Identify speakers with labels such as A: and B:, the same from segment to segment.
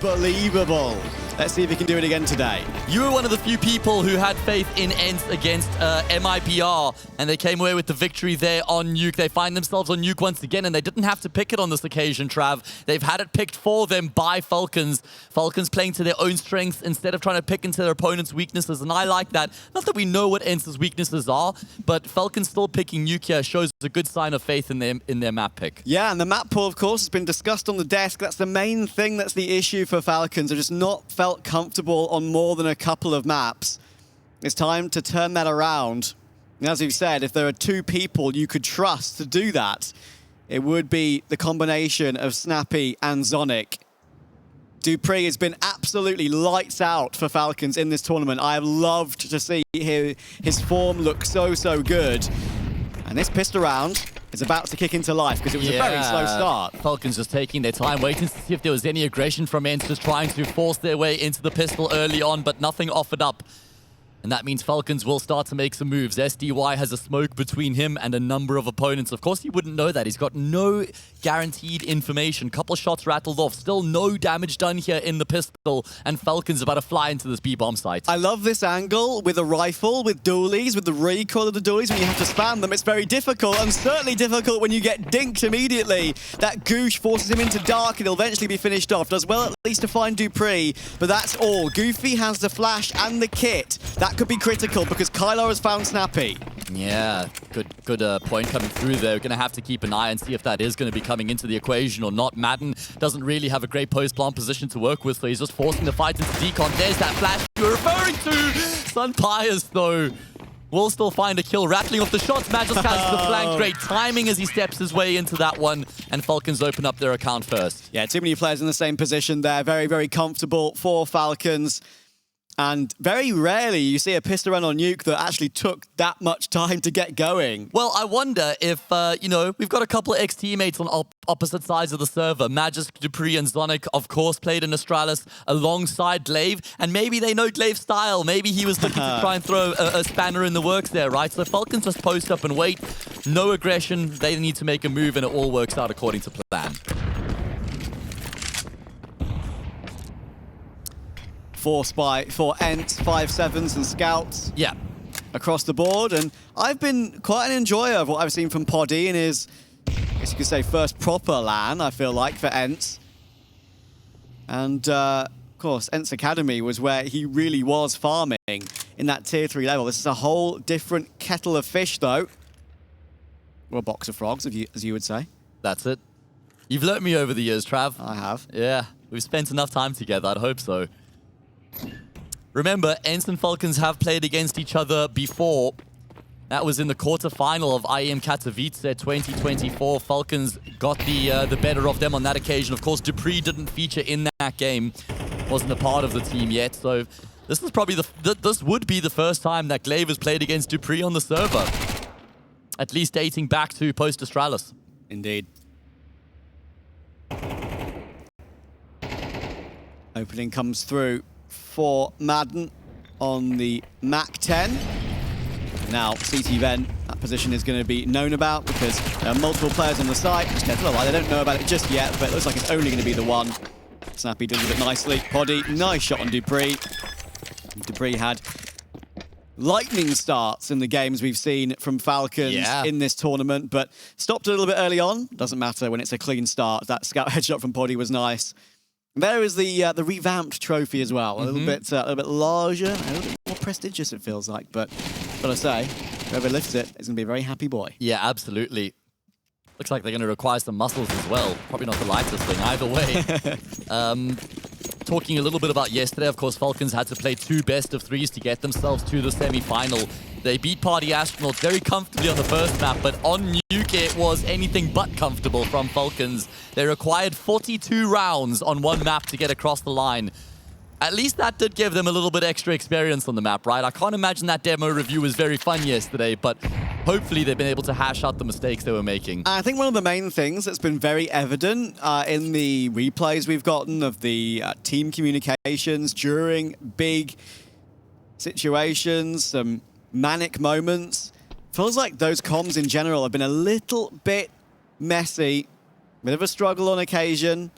A: Unbelievable. Let's see if he can do it again today.
B: You were one of the few people who had faith in ENCE against MIPR, and they came away with the victory there on Nuke. They find themselves on Nuke once again, and they didn't have to pick it on this occasion, Trav. They've had it picked for them by Falcons. Falcons playing to their own strengths instead of trying to pick into their opponent's weaknesses, and I like that. Not that we know what ENCE's weaknesses are, but Falcons still picking Nuke here shows a good sign of faith in their map pick.
A: Yeah, and the map pool, of course, has been discussed on the desk. That's the main thing that's the issue for Falcons. They're just not felt comfortable on more than a couple of maps. It's time to turn that around. And as you've said, if there are two people you could trust to do that, it would be the combination of Snappy and Zonic. dupreeh has been absolutely lights out for Falcons in this tournament. I have loved to see his form look so good. And this pistol round is about to kick into life because it was a very slow start.
B: Falcons just taking their time, waiting to see if there was any aggression from ENCE, just trying to force their way into the pistol early on, but nothing offered up. And that means Falcons will start to make some moves. SDY has a smoke between him and a number of opponents. Of course, he wouldn't know that. He's got no guaranteed information. Couple shots rattled off. Still no damage done here in the pistol. And Falcons about to fly into this B-bomb site.
A: I love this angle with a rifle, with dualies, with the recoil of the dualies. When you have to spam them, it's very difficult. And certainly difficult when you get dinked immediately. That goosh forces him into dark and he'll eventually be finished off. Does well at least to find dupreeh, but that's all. Goofy has the flash and the kit. That could be critical because Kylar has found Snappy.
B: Yeah, good point coming through there. We're going to have to keep an eye and see if that is going to be coming into the equation or not. Madden doesn't really have a great post-plant position to work with, so he's just forcing the fight into decon. There's that flash you're referring to. Sun Pius, though, will still find a kill. Rattling off the shots, Matt just catches the flank. Great timing as he steps his way into that one, and Falcons open up their account first.
A: Yeah, too many players in the same position there. Very comfortable for Falcons. And very rarely you see a pistol run on Nuke that actually took that much time to get going.
B: Well, I wonder if, we've got a couple of ex-teammates on opposite sides of the server. Magisk, dupreeh, and Zonic, of course, played in Astralis alongside Glaive. And maybe they know Glaive's style. Maybe he was looking to try and throw a spanner in the works there, right? So Falcons just post up and wait. No aggression. They need to make a move, and it all works out according to plan.
A: For ENCE, 5-7s and scouts.
B: Yeah.
A: Across the board. And I've been quite an enjoyer of what I've seen from Poddy in his, I guess you could say, first proper LAN, I feel like, for ENCE. And, of course, ENCE Academy was where he really was farming in that tier 3 level. This is a whole different kettle of fish, though. Or a box of frogs, as you would say.
B: That's it. You've learnt me over the years, Trav.
A: I have.
B: Yeah. We've spent enough time together. I'd hope so. Remember, ENCE and Falcons have played against each other before. That was in the quarterfinal of IEM Katowice 2024. Falcons got the better of them on that occasion. Of course, dupreeh didn't feature in that game. Wasn't a part of the team yet. So this is probably this would be the first time that Glaive has played against dupreeh on the server. At least dating back to post-Astralis.
A: Indeed. Opening comes through for Madden on the MAC-10. Now, CT Vent, that position is going to be known about because there are multiple players on the site. Just careful, they don't know about it just yet, but it looks like it's only going to be the one. Snappy does it nicely. Poddy, nice shot on dupreeh. dupreeh had lightning starts in the games we've seen from Falcons in this tournament, but stopped a little bit early on. Doesn't matter when it's a clean start. That scout headshot from Poddy was nice. There is the revamped trophy as well. A little bit larger, a little bit more prestigious it feels like. But gotta say, whoever lifts it is gonna be a very happy boy.
B: Yeah, absolutely. Looks like they're gonna require some muscles as well. Probably not the lightest thing either way. Talking a little bit about yesterday, of course, Falcons had to play 2 best-of-3s to get themselves to the semi-final. They beat Party Astronauts very comfortably on the first map, but on Nuke it was anything but comfortable from Falcons. They required 42 rounds on one map to get across the line. At least that did give them a little bit extra experience on the map, right? I can't imagine that demo review was very fun yesterday, but hopefully they've been able to hash out the mistakes they were making.
A: I think one of the main things that's been very evident in the replays we've gotten of the team communications during big situations, some manic moments, feels like those comms in general have been a little bit messy, bit of a struggle on occasion.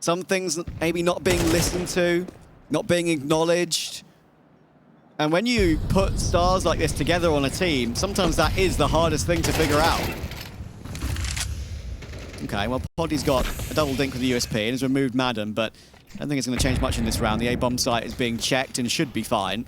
A: some things maybe not being listened to, not being acknowledged. And when you put stars like this together on a team, sometimes that is the hardest thing to figure out. Okay, well, Poddy's got a double dink with the USP and has removed Madden, but I don't think it's going to change much in this round. The A-bomb site is being checked and should be fine.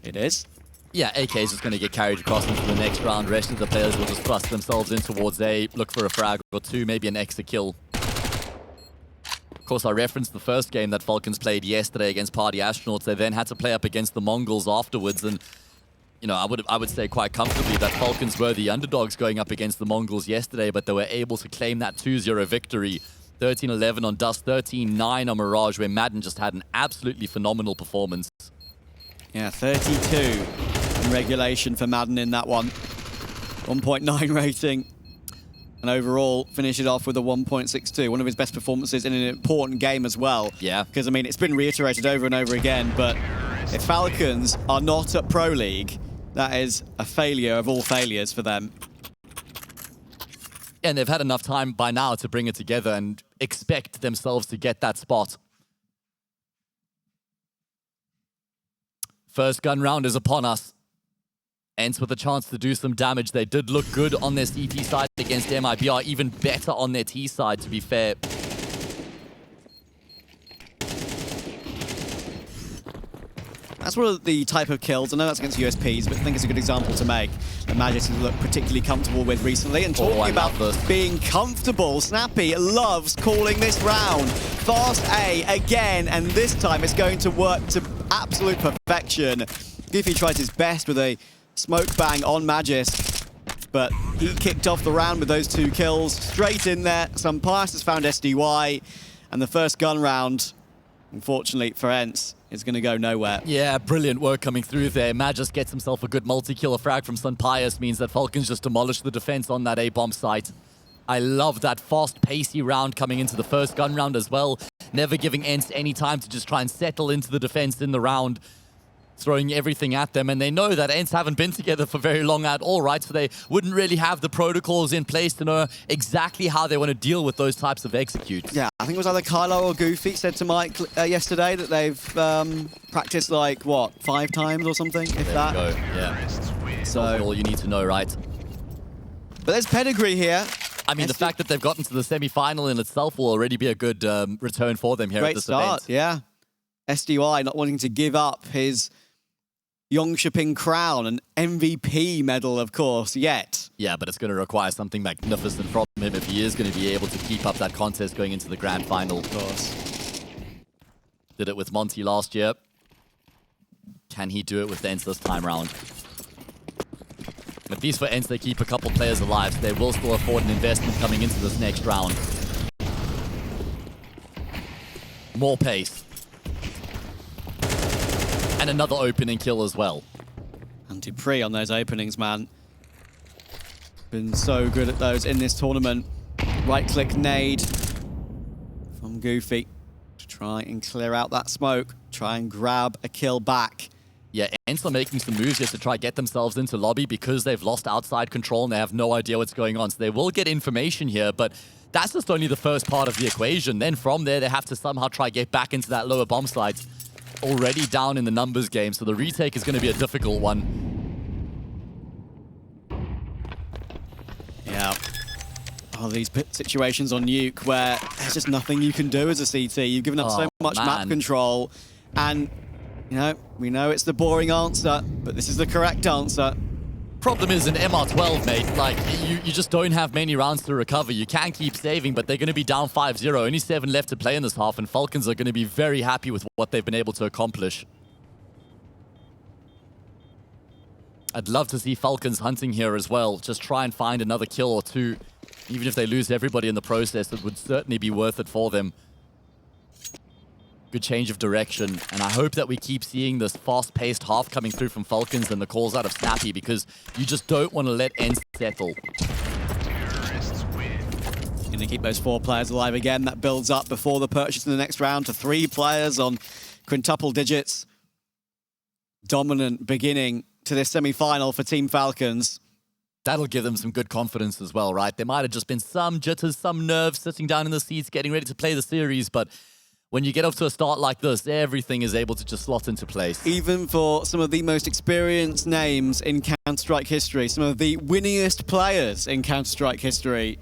A: It is.
B: Yeah, AK is just going to get carried across into the next round. Rest of the players will just thrust themselves in towards A, look for a frag or two, maybe an extra kill. Of course, I referenced the first game that Falcons played yesterday against Party Astronauts. They then had to play up against the Mongols afterwards, and you know, I would say quite comfortably that Falcons were the underdogs going up against the Mongols yesterday, but they were able to claim that 2-0 victory. 13-11 on Dust, 13-9 on Mirage, where Madden just had an absolutely phenomenal performance.
A: Yeah, 32 in regulation for Madden in that one. 1.9 rating. And overall, finish it off with a 1.62. One of his best performances in an important game as well.
B: Yeah.
A: Because, I mean, it's been reiterated over and over again, but if Falcons are not at Pro League, that is a failure of all failures for them.
B: And they've had enough time by now to bring it together and expect themselves to get that spot. First gun round is upon us. ENCE with a chance to do some damage. They did look good on their CT side against MIBR, even better on their T side, to be fair.
A: That's one of the type of kills. I know that's against USPs, but I think it's a good example to make that Magis has looked particularly comfortable with recently. And talking about being comfortable, Snappy loves calling this round. Fast A again, and this time it's going to work to absolute perfection. Goofy tries his best with a smoke bang on Magis, but he kicked off the round with those 2 kills. Straight in there, some Pius has found SDY, and the first gun round, unfortunately for ENCE, is going to go nowhere.
B: Yeah, brilliant work coming through there. Magis gets himself a good multi-kill. A frag from Sun Pius means that Falcons just demolish the defense on that A-bomb site. I love that fast, pacey round coming into the first gun round as well. Never giving ENCE any time to just try and settle into the defense in the round. Throwing everything at them, and they know that ENCE haven't been together for very long at all, right? So they wouldn't really have the protocols in place to know exactly how they want to deal with those types of executes.
A: Yeah, I think it was either Kylo or Goofy said to Mike yesterday that they've practiced like, what, 5 times or something, if that?
B: There you go, yeah. So all you need to know, right?
A: But there's pedigree here.
B: I mean, the fact that they've gotten to the semi-final in itself will already be a good return for them here at this event.
A: Great start, yeah. SDY not wanting to give up his Jönköping crown, an MVP medal, of course, yet.
B: Yeah, but it's going to require something magnificent from him if he is going to be able to keep up that contest going into the grand final.
A: Of course.
B: Did it with Monty last year. Can he do it with ENCE this time round? At least for ENCE, they keep a couple players alive, so they will still afford an investment coming into this next round. More pace. And another opening kill as well.
A: And Dupree on those openings, man. Been so good at those in this tournament. Right-click nade from Goofy to try and clear out that smoke. Try and grab a kill back.
B: Yeah, ENCE are making some moves just to try get themselves into lobby because they've lost outside control and they have no idea what's going on. So they will get information here, but that's just only the first part of the equation. Then from there, they have to somehow try get back into that lower bomb site. Already down in the numbers game, so the retake is going to be a difficult one. Yeah. Oh, these situations on Nuke where there's just nothing you can do as a CT. You've given up so much map control, and you know, we know it's the boring answer, but this is the correct answer. Problem is in MR12, mate, like, you just don't have many rounds to recover. You can keep saving, but they're going to be down 5-0. Only 7 left to play in this half, and Falcons are going to be very happy with what they've been able to accomplish. I'd love to see Falcons hunting here as well. Just try and find another kill or 2. Even if they lose everybody in the process, it would certainly be worth it for them. Good change of direction, and I hope that we keep seeing this fast-paced half coming through from Falcons and the calls out of Snappy, because you just don't want to let ENCE settle.
A: Going to keep those 4 players alive again. That builds up before the purchase in the next round to 3 players on quintuple digits. Dominant beginning to this semi-final for Team Falcons.
B: That'll give them some good confidence as well, right? There might have just been some jitters, some nerves sitting down in the seats, getting ready to play the series, but when you get off to a start like this, everything is able to just slot into place.
A: Even for some of the most experienced names in Counter-Strike history, some of the winningest players in Counter-Strike history,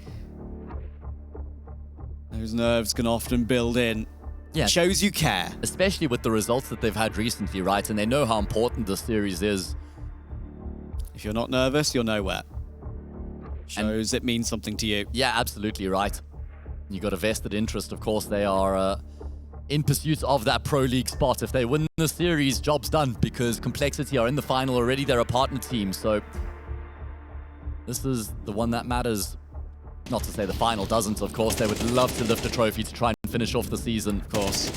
A: those nerves can often build in.
B: Yeah.
A: It shows you care.
B: Especially with the results that they've had recently, right? And they know how important this series is.
A: If you're not nervous, you're nowhere. Shows it means something to you.
B: Yeah, absolutely right. You got a vested interest, of course. They are in pursuit of that Pro League spot. If they win the series, job's done, because Complexity are in the final already. They're a partner team, so this is the one that matters. Not to say the final doesn't, of course. They would love to lift a trophy to try and finish off the season.
A: Of course.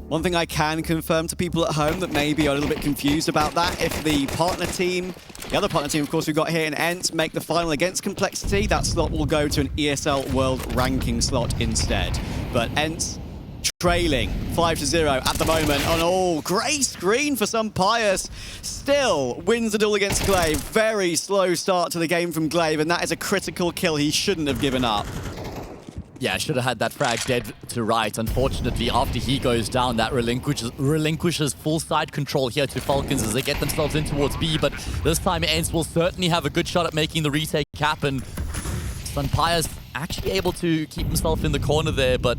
A: One thing I can confirm to people at home that maybe are a little bit confused about that, if the partner team, the other partner team, of course, we've got here in ENCE, make the final against Complexity, that slot will go to an ESL World Ranking slot instead. But ENCE trailing 5-0 at the moment on all grey screen for some Pius. Still wins the duel against Glaive. Very slow start to the game from Glaive, and that is a critical kill he shouldn't have given up.
B: Yeah, should have had that frag dead to right. Unfortunately, after he goes down, that relinquishes full side control here to Falcons as they get themselves in towards B. But this time, ENCE will certainly have a good shot at making the retake happen. Sunpire's actually able to keep himself in the corner there, but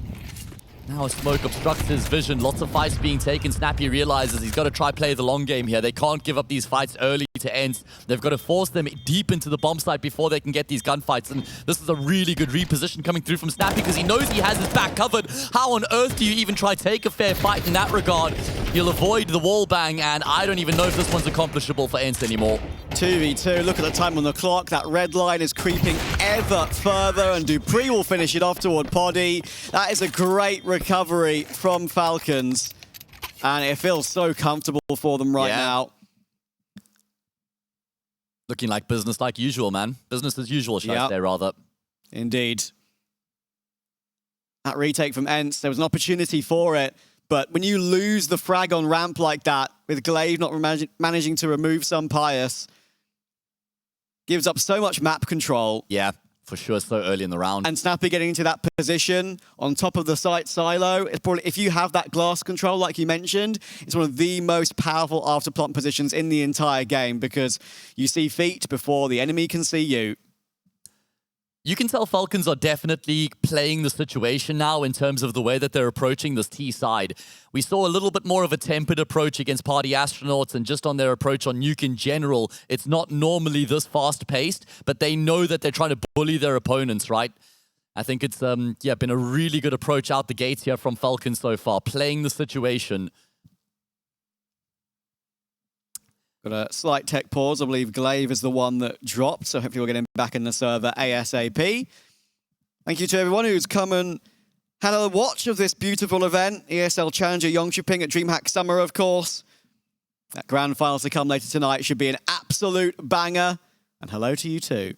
B: now a smoke obstructs his vision. Lots of fights being taken. Snappy realizes he's got to try play the long game here. They can't give up these fights early to ENCE. They've got to force them deep into the bomb site before they can get these gunfights. And this is a really good reposition coming through from Snappy because he knows he has his back covered. How on earth do you even try take a fair fight in that regard? He'll avoid the wall bang, and I don't even know if this one's accomplishable for ENCE anymore.
A: 2v2, look at the time on the clock. That red line is creeping ever further, and Dupree will finish it off toward Poddy. That is a great recovery from Falcons, and it feels so comfortable for them right now.
B: Looking like business like usual, man. Business as usual, should I say, rather. Indeed.
A: That retake from ENCE, there was an opportunity for it, but when you lose the frag on ramp like that, with Glaive not managing to remove some Pius, gives up so much map control.
B: Yeah, for sure, so early in the round.
A: And Snappy getting into that position on top of the site silo, it's probably, if you have that glass control like you mentioned, it's one of the most powerful after plant positions in the entire game because you see feet before the enemy can see you.
B: You can tell Falcons are definitely playing the situation now in terms of the way that they're approaching this T side. We saw a little bit more of a tempered approach against Party Astronauts and just on their approach on Nuke in general. It's not normally this fast-paced, but they know that they're trying to bully their opponents, right? I think it's been a really good approach out the gates here from Falcons so far, playing the situation.
A: Got a slight tech pause. I believe Glaive is the one that dropped, so hopefully we'll get him back in the server ASAP. Thank you to everyone who's come and had a watch of this beautiful event. ESL Challenger Jönköping at DreamHack Summer, of course. That grand finals to come later tonight should be an absolute banger. And hello to you too.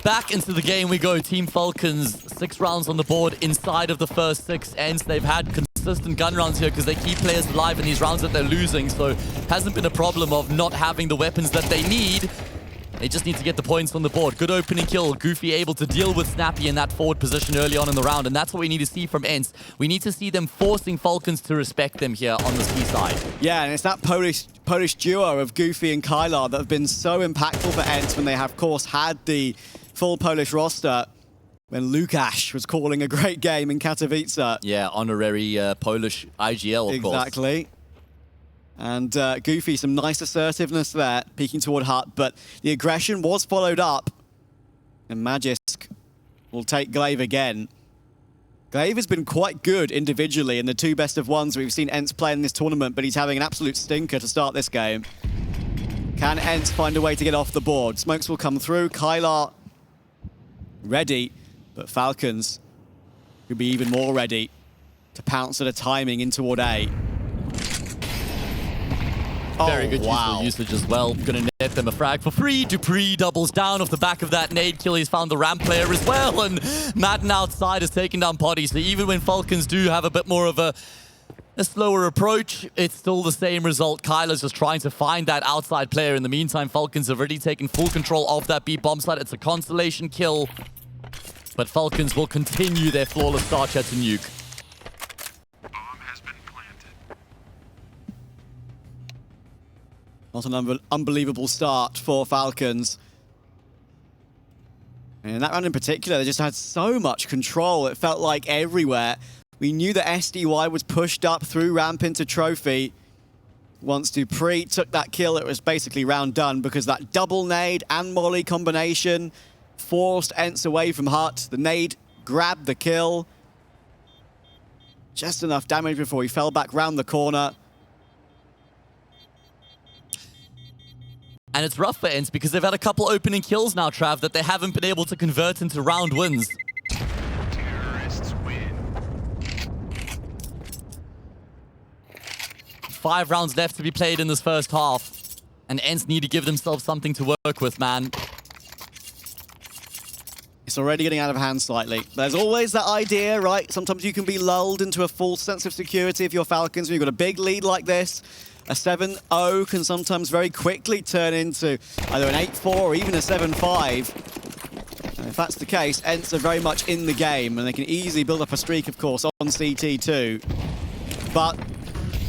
B: Back into the game we go. Team Falcons, 6 rounds on the board inside of the first 6 ends. They've had consistent gun rounds here because they keep players alive in these rounds that they're losing. So hasn't been a problem of not having the weapons that they need. They just need to get the points on the board. Good opening kill. Goofy able to deal with Snappy in that forward position early on in the round. And that's what we need to see from ENCE. We need to see them forcing Falcons to respect them here on the C side.
A: Yeah, and it's that Polish duo of Goofy and Kylar that have been so impactful for ENCE when they have, of course, had the full Polish roster when Lukasz was calling a great game in Katowice.
B: Yeah, honorary Polish IGL, of course.
A: Exactly. And Goofy, some nice assertiveness there, peeking toward Hut, but the aggression was followed up. And Magisk will take Glaive again. Glaive has been quite good individually in the 2 best of ones we've seen ENCE play in this tournament, but he's having an absolute stinker to start this game. Can ENCE find a way to get off the board? Smokes will come through. Kylar ready, but Falcons could be even more ready to pounce at a timing in toward A.
B: Very good usage as well. Gonna net them a frag for free. Dupree doubles down off the back of that nade kill. He's found the ramp player as well, and Madden outside has taken down Poddy. So even when Falcons do have a bit more of a a slower approach. It's still the same result. Kyler's just trying to find that outside player. In the meantime, Falcons have already taken full control of that B bomb site. It's a constellation kill. But Falcons will continue their flawless start here to Nuke.
A: What an unbelievable start for Falcons. And in that round in particular, they just had so much control. It felt like everywhere. We knew that SDY was pushed up through ramp into trophy. Once Dupree took that kill, it was basically round done because that double nade and molly combination forced ENCE away from Hut. The nade grabbed the kill. Just enough damage before he fell back round the corner.
B: And it's rough for ENCE because they've had a couple opening kills now, Trav, that they haven't been able to convert into round wins.
C: Terrorists win.
B: 5 rounds left to be played in this first half. And ENCE need to give themselves something to work with, man.
A: It's already getting out of hand slightly. There's always that idea, right? Sometimes you can be lulled into a false sense of security if you're Falcons. When you've got a big lead like this, a 7-0 can sometimes very quickly turn into either an 8-4 or even a 7-5. And if that's the case, ENCE are very much in the game, and they can easily build up a streak, of course, on CT too. But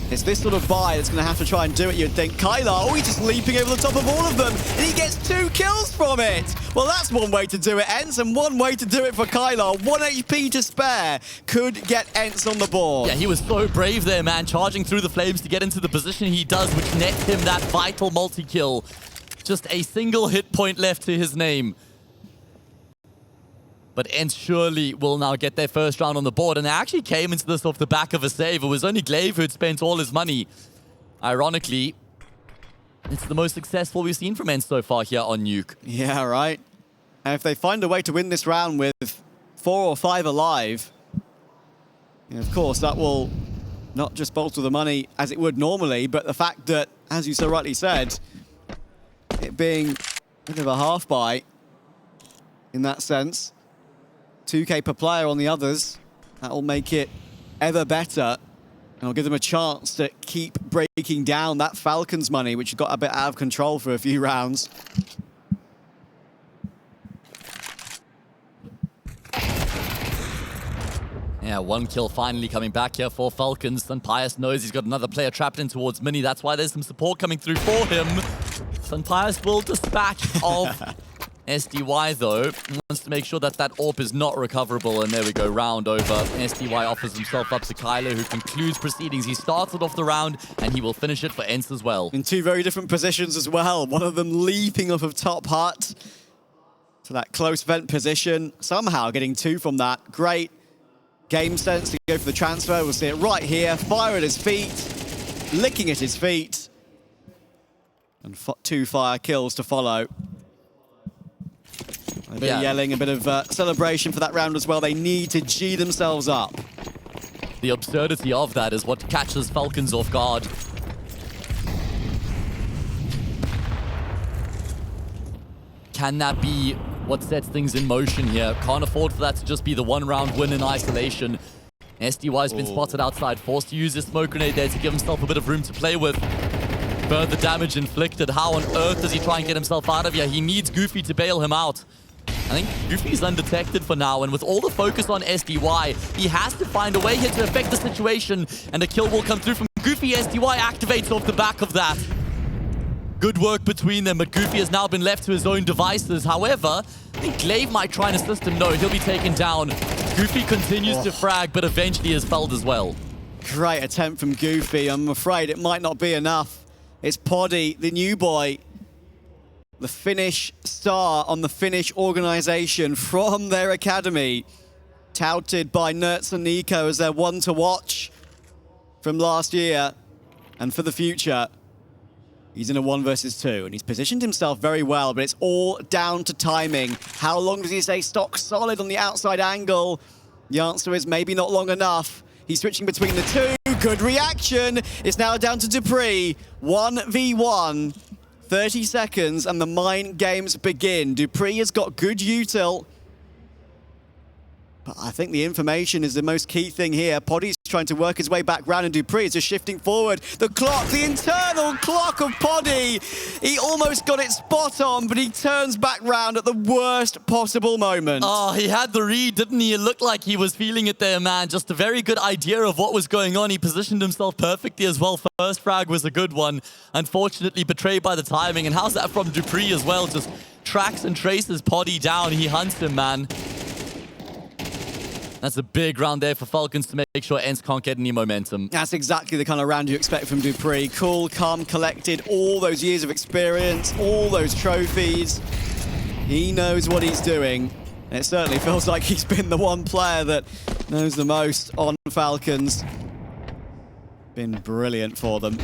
A: it's this sort of buy that's going to have to try and do it, you'd think. Kyler, he's just leaping over the top of all of them, and he gets 2 kills from it. Well, that's one way to do it, ENCE, and one way to do it for Kyler. 1 HP to spare could get ENCE on the board.
B: Yeah, he was so brave there, man, charging through the flames to get into the position he does, which nets him that vital multi-kill. Just a single hit point left to his name. But ENCE surely will now get their first round on the board. And they actually came into this off the back of a save. It was only Glaive who'd spent all his money. Ironically, it's the most successful we've seen from ENCE so far here on Nuke.
A: Yeah, right. And if they find a way to win this round with 4 or 5 alive, of course, that will not just bolster the money as it would normally, but the fact that, as you so rightly said, it being a bit of a half buy in that sense, 2K per player on the others, that will make it ever better. And will give them a chance to keep breaking down that Falcons money, which got a bit out of control for a few rounds.
B: Yeah, 1 kill finally coming back here for Falcons. Sunpius knows he's got another player trapped in towards Mini. That's why there's some support coming through for him. Sunpius will dispatch of SDY, though. He wants to make sure that that AWP is not recoverable. And there we go, round over. SDY offers himself up to Kyler, who concludes proceedings. He started off the round, and he will finish it for ENCE as well.
A: In 2 very different positions as well. One of them leaping off of top hut to that close vent position. Somehow getting 2 from that. Great game sense to go for the transfer. We'll see it right here. Fire at his feet. Licking at his feet. And 2 fire kills to follow. A bit of yelling, a bit of celebration for that round as well. They need to G themselves up.
B: The absurdity of that is what catches Falcons off guard. Can that be what sets things in motion here? Can't afford for that to just be the 1-round win in isolation. SDY's been spotted outside, forced to use his smoke grenade there to give himself a bit of room to play with. Further damage inflicted. How on earth does he try and get himself out of here? He needs Goofy to bail him out. I think Goofy's undetected for now, and with all the focus on SDY, he has to find a way here to affect the situation, and a kill will come through from Goofy. SDY activates off the back of that. Good work between them, but Goofy has now been left to his own devices. However, I think Glaive might try and assist him. No, he'll be taken down. Goofy continues to frag, but eventually is felled as well.
A: Great attempt from Goofy. I'm afraid it might not be enough. It's Poddy, the new boy, the Finnish star on the Finnish organization from their academy, touted by Nertz and Nico as their one to watch from last year and for the future. He's in a 1 versus 2, and he's positioned himself very well, but it's all down to timing. How long does he stay stock solid on the outside angle? The answer is maybe not long enough. He's switching between the 2. Good reaction. It's now down to Dupree. 1v1. 30 seconds, and the mind games begin. Dupree has got good util. But I think the information is the most key thing here. Poddy's trying to work his way back round, and Dupree is just shifting forward. The clock, the internal clock of Poddy. He almost got it spot on, but he turns back round at the worst possible moment.
B: Oh, he had the read, didn't he? It looked like he was feeling it there, man. Just a very good idea of what was going on. He positioned himself perfectly as well. First frag was a good one. Unfortunately, betrayed by the timing. And how's that from Dupree as well? Just tracks and traces Poddy down. He hunts him, man. That's a big round there for Falcons to make sure ENCE can't get any momentum.
A: That's exactly the kind of round you expect from Dupree. Cool, calm, collected, all those years of experience, all those trophies. He knows what he's doing. And it certainly feels like he's been the one player that knows the most on Falcons. Been brilliant for them.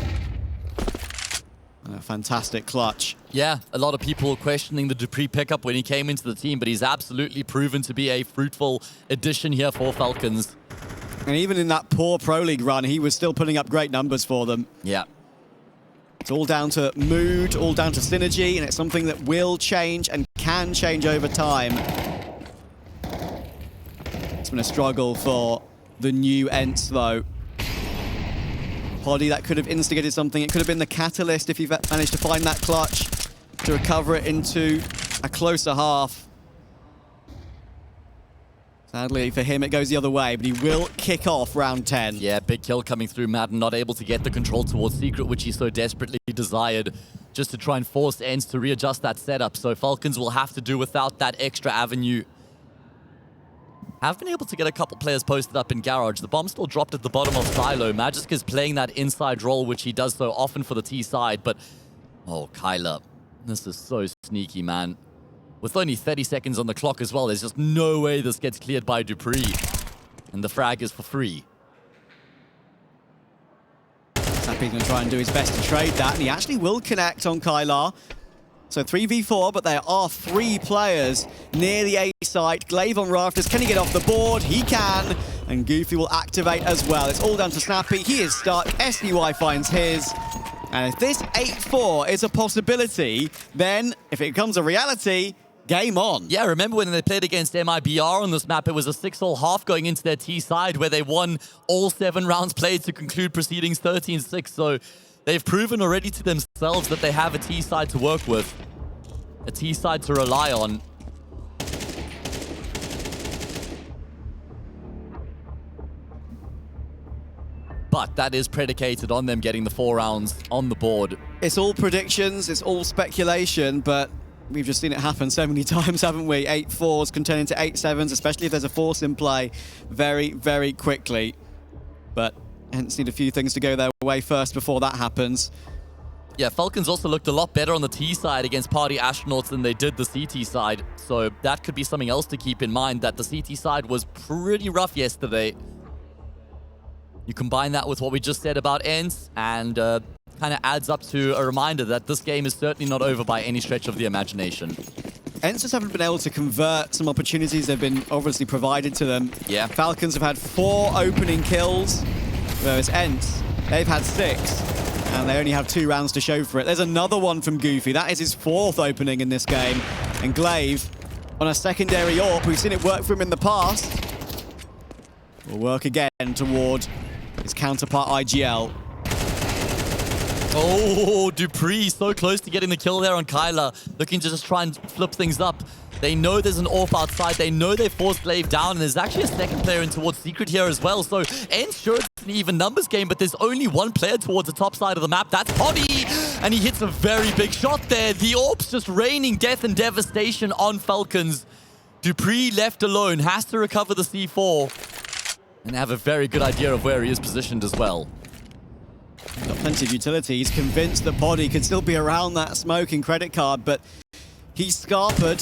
A: A fantastic clutch.
B: Yeah, a lot of people questioning the Dupree pickup when he came into the team, but he's absolutely proven to be a fruitful addition here for Falcons.
A: And even in that poor Pro League run, he was still putting up great numbers for them.
B: Yeah.
A: It's all down to mood, all down to synergy, and it's something that will change and can change over time. It's been a struggle for the new ENCE, though. Poddy, that could have instigated something. It could have been the catalyst if he managed to find that clutch to recover it into a closer half. Sadly for him, it goes the other way, but he will kick off round 10.
B: Yeah, big kill coming through. Madden not able to get the control towards Secret, which he so desperately desired, just to try and force ENCE to readjust that setup. So Falcons will have to do without that extra avenue. Have been able to get a couple players posted up in Garage. The bomb still dropped at the bottom of Silo. Magic is playing that inside role, which he does so often for the T side, but... Oh, Kyler. This is so sneaky, man. With only 30 seconds on the clock as well, there's just no way this gets cleared by Dupree. And the frag is for free.
A: Snappy's going to try and do his best to trade that, and he actually will connect on Kylar. So 3v4, but there are 3 players near the A site. Glaive on rafters. Can he get off the board? He can. And Goofy will activate as well. It's all down to Snappy. He is stuck. SDY finds his. And if this 8-4 is a possibility, then if it becomes a reality, game on.
B: Yeah, remember when they played against MIBR on this map, it was a 6-all half going into their T side where they won all 7 rounds played to conclude proceedings 13-6. So they've proven already to themselves that they have a T side to work with, a T side to rely on. But that is predicated on them getting the 4 rounds on the board.
A: It's all predictions, it's all speculation, but we've just seen it happen so many times, haven't we? 8-4s can turn into 8-7s, especially if there's a force in play very, very quickly. But ENCE need a few things to go their way first before that happens.
B: Yeah, Falcons also looked a lot better on the T side against Party Astronauts than they did the CT side. So that could be something else to keep in mind, that the CT side was pretty rough yesterday. You combine that with what we just said about ENCE, and kind of adds up to a reminder that this game is certainly not over by any stretch of the imagination.
A: ENCE just haven't been able to convert some opportunities they've been obviously provided to them.
B: Yeah.
A: Falcons have had 4 opening kills, whereas ENCE, they've had 6, and they only have 2 rounds to show for it. There's another one from Goofy. That is his 4th opening in this game. And Glaive, on a secondary AWP, we've seen it work for him in the past, will work again toward his counterpart IGL.
B: Oh, Dupree so close to getting the kill there on Kyler, looking to just try and flip things up. They know there's an AWP outside. They know they forced Glaive down, and there's actually a second player in towards Secret here as well. So ENCE, sure, it's an even numbers game, but there's only one player towards the top side of the map. That's Poddy, and he hits a very big shot there. The AWP's just raining death and devastation on Falcons. Dupree left alone, has to recover the C4, and have a very good idea of where he is positioned as well.
A: Got plenty of utility. He's convinced that Poddy could still be around that smoking credit card, but he's scarpered.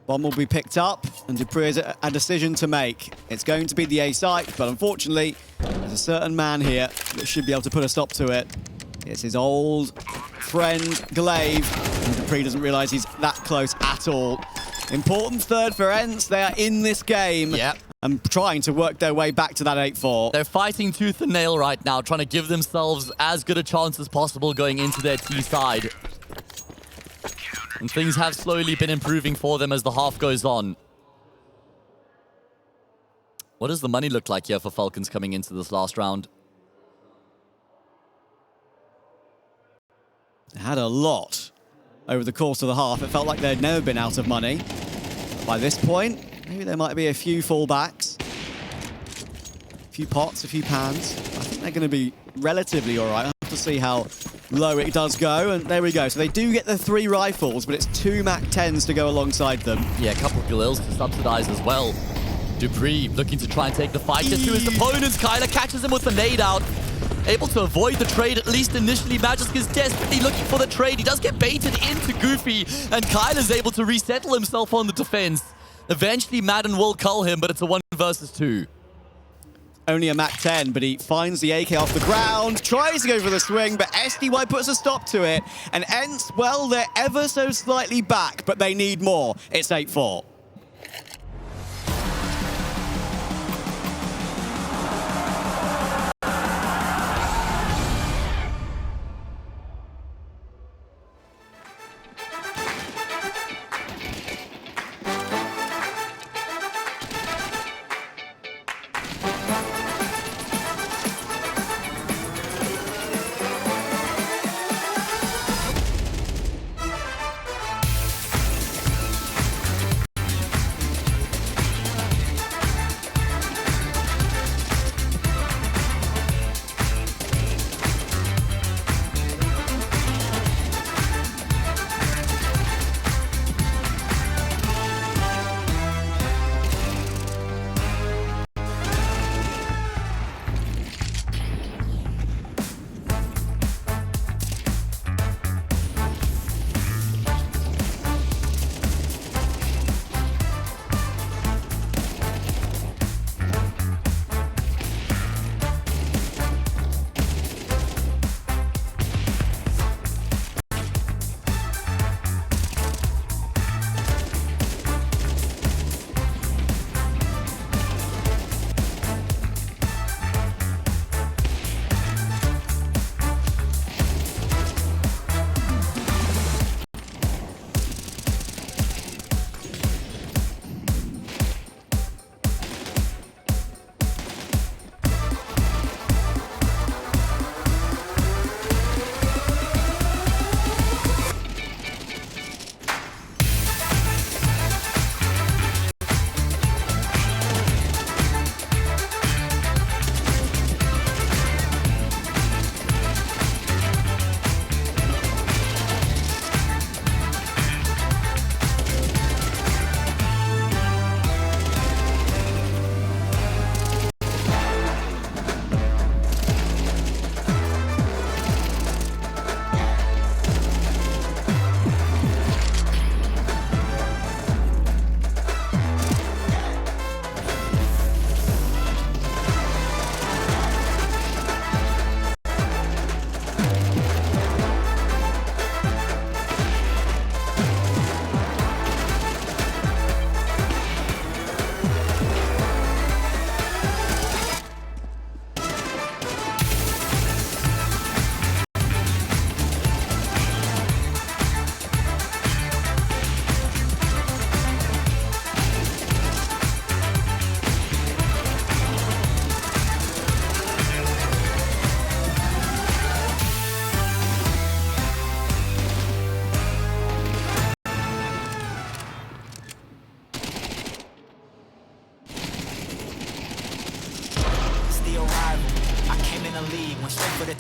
A: Bomb will be picked up, and Dupree has a decision to make. It's going to be the A site, but unfortunately, there's a certain man here that should be able to put a stop to it. It's his old friend, Glaive, and Dupree doesn't realize he's that close at all. Important third for ENCE. They are in this game.
B: Yep.
A: And trying to work their way back to that 8-4.
B: They're fighting tooth and nail right now, trying to give themselves as good a chance as possible going into their T side. And things have slowly been improving for them as the half goes on. What does the money look like here for Falcons coming into this last round?
A: They had a lot over the course of the half. It felt like they'd never been out of money. By this point, maybe there might be a few fallbacks, a few pots, a few pans. I think they're going to be relatively all right. I'll have to see how low it does go, and there we go. So they do get the 3 rifles, but it's 2 MAC-10s to go alongside them.
B: Yeah, a couple of Galils to subsidize as well. Dupree looking to try and take the fight just to his opponents. Kyler catches him with the nade out. Able to avoid the trade, at least initially. Magisk is desperately looking for the trade. He does get baited into Goofy, and Kyler's able to resettle himself on the defense. Eventually, Madden will cull him, but it's a 1 versus 2.
A: Only a MAC-10, but he finds the AK off the ground, tries to go for the swing, but SDY puts a stop to it. And ENCE, well, they're ever so slightly back, but they need more. It's 8-4.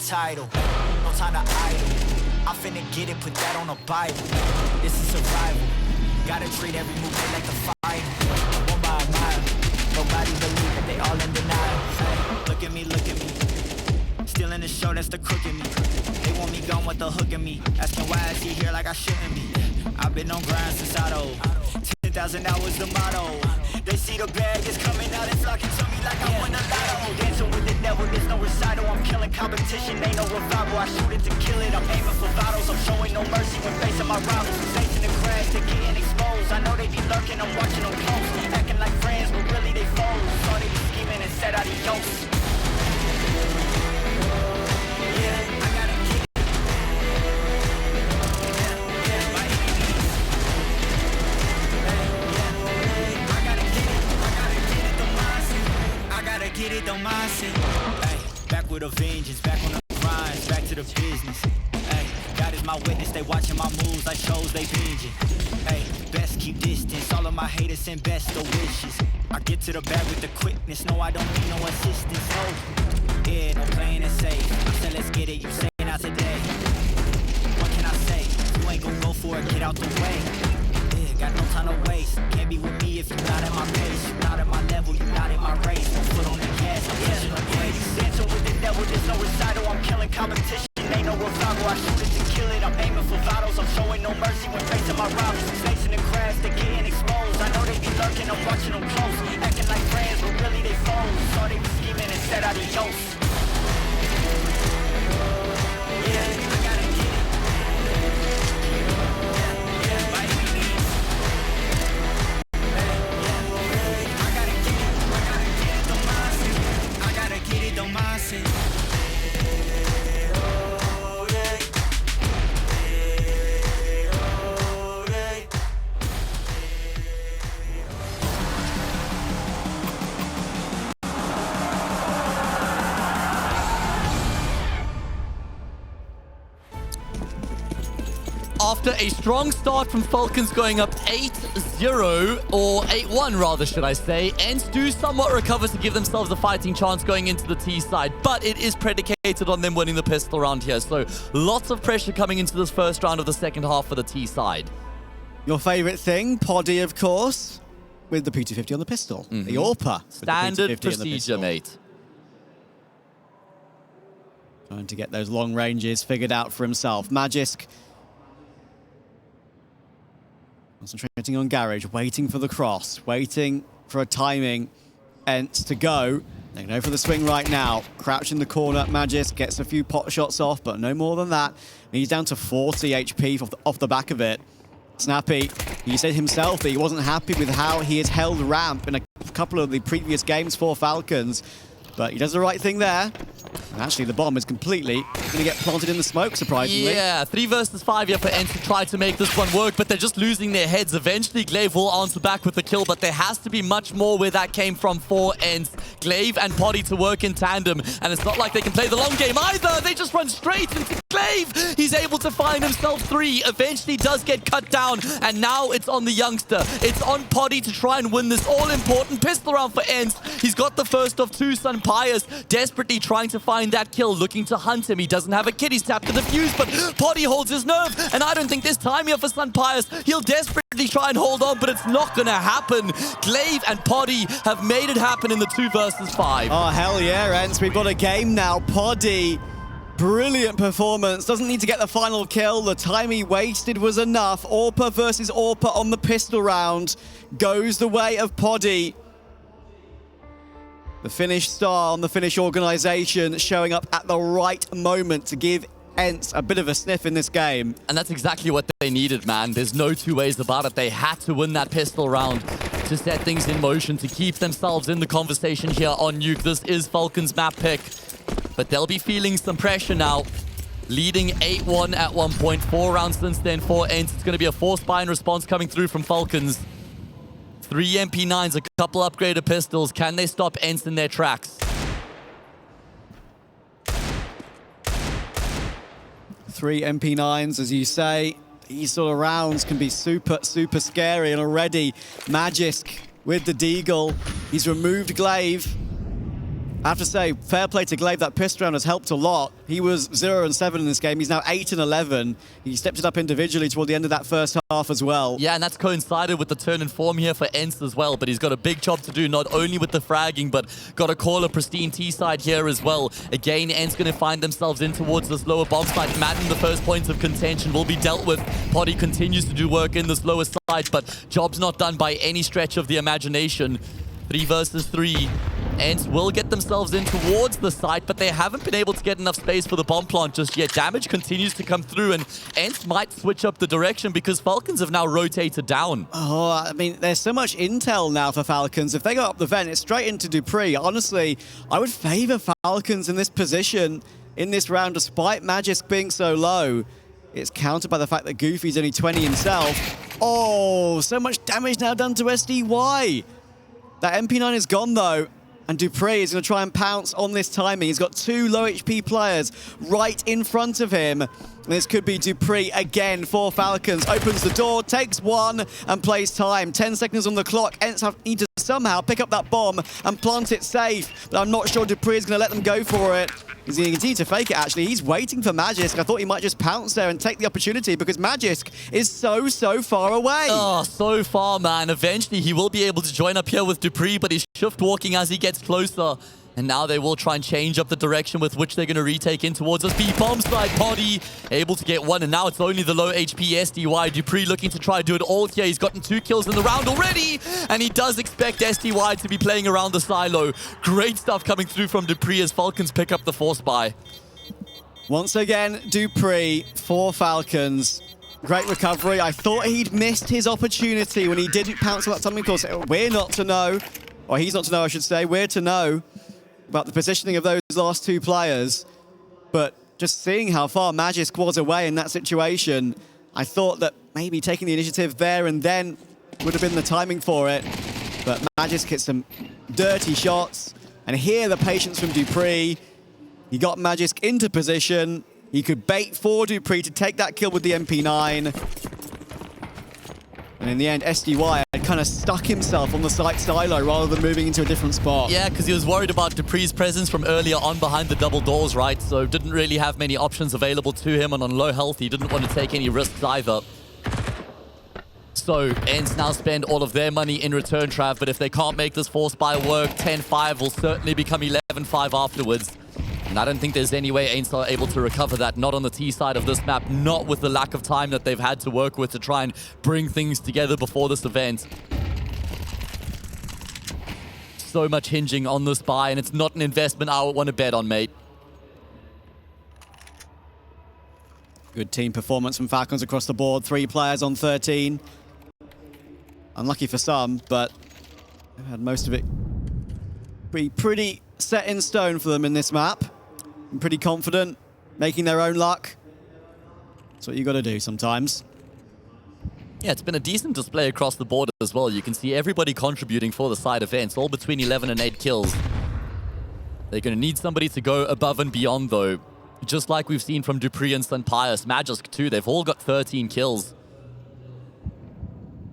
D: Title, no time to idle. I'm finna get it, put that on a Bible. This is survival. Gotta treat every move like the final. One by a mile. Nobody believe that they all in denial. Hey, look at me, look at me. Still in the show, that's the crook in me. They want me gone with the hook in me. Asking why is he here like I shouldn't be. I've been on grind since Otto. 10,000 hours the motto. They see the bag is coming out and flocking to me like I won a lotto. Dancing with the devil, there's no recital. I'm killing competition, ain't no revival. I shoot it to kill it, I'm aiming for vitals. I'm showing no mercy when facing my rivals. Saints in the crash, they're getting exposed. I know they be lurking, I'm watching them close. Acting like friends, but really they foes. Saw they be scheming and said adios. Yeah, I gotta get it. I gotta get it, the mindset. a vengeance, back on the grind, back to the business. Hey, God is my witness, they watching my moves, I chose they binging. Hey, best keep distance, all of my haters send best of wishes. I get to the bag with the quickness, no, I don't need no assistance, no. Yeah, no playing it safe. I said let's get it, you say it out today. What can I say? You ain't gon' go for it, get out the way. Yeah, got no time to waste. Can't be with me if you're not at my pace. You're not at my level, you're not in my race. One foot on the gas, I'm pushing the brakes. Dancing with the devil, there's no recital. I'm killing competition, ain't no revival. I shoot it to kill it, I'm aiming for vitals. I'm showing no mercy when facing my rivals. Snakes in the crabs, they getting exposed. I know they be lurking, I'm watching them close. Acting like friends, but really they foes. Saw they be scheming and said adios.
B: After a strong start from Falcons going up 8-0, or 8-1 rather, should I say, ENCE do somewhat recover to give themselves a fighting chance going into the T side, but it is predicated on them winning the pistol round here, so lots of pressure coming into this first round of the second half for the T side.
A: Your favourite thing, Poddy, of course, with the P250 on the pistol. The AWPer.
B: Standard procedure, mate.
A: Trying to get those long ranges figured out for himself. Magisk concentrating on Garage, waiting for the cross, waiting for a timing. ENCE to go. They go for the swing right now. Crouch in the corner. Magisk gets a few pot shots off, but no more than that. He's down to 40 HP off the back of it. Snappy, he said himself that he wasn't happy with how he has held ramp in a couple of the previous games for Falcons, but he does the right thing there. And actually, the bomb is completely going to get planted in the smoke, surprisingly.
B: Yeah, 3 versus 5 here for ENCE to try to make this one work, but they're just losing their heads. Eventually, Glaive will answer back with the kill, but there has to be much more where that came from for ENCE. Glaive and Poddy to work in tandem, and it's not like they can play the long game either. They just run straight into Glaive. He's able to find himself 3, eventually does get cut down, and now it's on the youngster. It's on Poddy to try and win this all-important pistol round for ENCE. He's got the first of 2 Sunpires, desperately trying to find that kill, looking to hunt him. He doesn't have a kit, he's tapped the defuse, but Poddy holds his nerve, and I don't think there's time here for Sunpires. He'll desperately try and hold on, but it's not gonna happen. Glaive and Poddy have made it happen in the 2 versus 5.
A: Oh, hell yeah, ENCE. We've got a game now. Poddy, brilliant performance. Doesn't need to get the final kill. The time he wasted was enough. AWPer versus AWPer on the pistol round goes the way of Poddy. The Finnish star on the Finnish organization showing up at the right moment to give ENCE a bit of a sniff in this game.
B: And that's exactly what they needed, man. There's no two ways about it. They had to win that pistol round to set things in motion, to keep themselves in the conversation here on Nuke. This is Falcons' map pick, but they'll be feeling some pressure now. Leading 8-1 at one point, 4 rounds since then for ENCE. It's going to be a 4-spine response coming through from Falcons. 3 MP9s, a couple upgraded pistols. Can they stop ENCE in their tracks?
A: 3 MP9s, as you say. These sort of rounds can be super, super scary. And already, Magisk with the deagle. He's removed Glaive. I have to say, fair play to Glaive. That pistol round has helped a lot. He was 0-7 in this game. He's now 8-11. He stepped it up individually toward the end of that first half as well.
B: Yeah, and that's coincided with the turn in form here for ENCE as well. But he's got a big job to do, not only with the fragging, but got to call a pristine T-side here as well. Again, ENCE going to find themselves in towards this lower bomb site. Madden, the first points of contention, will be dealt with. Poddy continues to do work in this lower side, but job's not done by any stretch of the imagination. 3 versus 3. ENCE will get themselves in towards the site, but they haven't been able to get enough space for the bomb plant just yet. Damage continues to come through, and ENCE might switch up the direction because Falcons have now rotated down.
A: Oh, I mean, there's so much intel now for Falcons. If they go up the vent, it's straight into Dupree. Honestly, I would favor Falcons in this position in this round, despite Magisk being so low. It's countered by the fact that Goofy's only 20 himself. Oh, so much damage now done to SDY. That MP9 is gone, though. And dupreeh is going to try and pounce on this timing. He's got 2 low HP players right in front of him. This could be dupreeh again for Falcons. Opens the door, takes one, and plays time. 10 seconds on the clock. ENCE need to somehow pick up that bomb and plant it safe. But I'm not sure dupreeh is going to let them go for it. He's going to continue to fake it, actually. He's waiting for Magisk. I thought he might just pounce there and take the opportunity because Magisk is so far away.
B: Oh, so far, man. Eventually, he will be able to join up here with dupreeh, but he's shift walking as he gets closer. And now they will try and change up the direction with which they're going to retake in towards us. B-bomb side body, able to get one, and now it's only the low HP SDY. dupreeh looking to try and do it all here. He's gotten 2 kills in the round already, and he does expect SDY to be playing around the silo. Great stuff coming through from dupreeh as Falcons pick up the force buy.
A: Once again, dupreeh for Falcons. Great recovery. I thought he'd missed his opportunity when he didn't pounce on that timing course. We're not to know, or he's not to know, I should say. We're to know about the positioning of those last 2 players. But just seeing how far Magisk was away in that situation, I thought that maybe taking the initiative there and then would have been the timing for it. But Magisk hit some dirty shots. And here the patience from dupreeh. He got Magisk into position. He could bait for dupreeh to take that kill with the MP9. And in the end, SDY had kind of stuck himself on the site silo rather than moving into a different spot.
B: Yeah, because he was worried about dupreeh's presence from earlier on behind the double doors, right? So didn't really have many options available to him, and on low health, he didn't want to take any risks either. So ENCE now spend all of their money in return, Trav, but if they can't make this force buy work, 10-5 will certainly become 11-5 afterwards. And I don't think there's any way ENCE are able to recover that, not on the T side of this map, not with the lack of time that they've had to work with to try and bring things together before this event. So much hinging on this buy, and it's not an investment I would want to bet on, mate.
A: Good team performance from Falcons across the board. 3 players on 13. Unlucky for some, but they've had most of it be pretty set in stone for them in this map. I'm pretty confident, making their own luck. That's what you got to do sometimes.
B: Yeah, it's been a decent display across the board as well. You can see everybody contributing for the side events, all between 11 and 8 kills. They're going to need somebody to go above and beyond, though. Just like we've seen from dupreeh and Sunpius, Magisk too, they've all got 13 kills.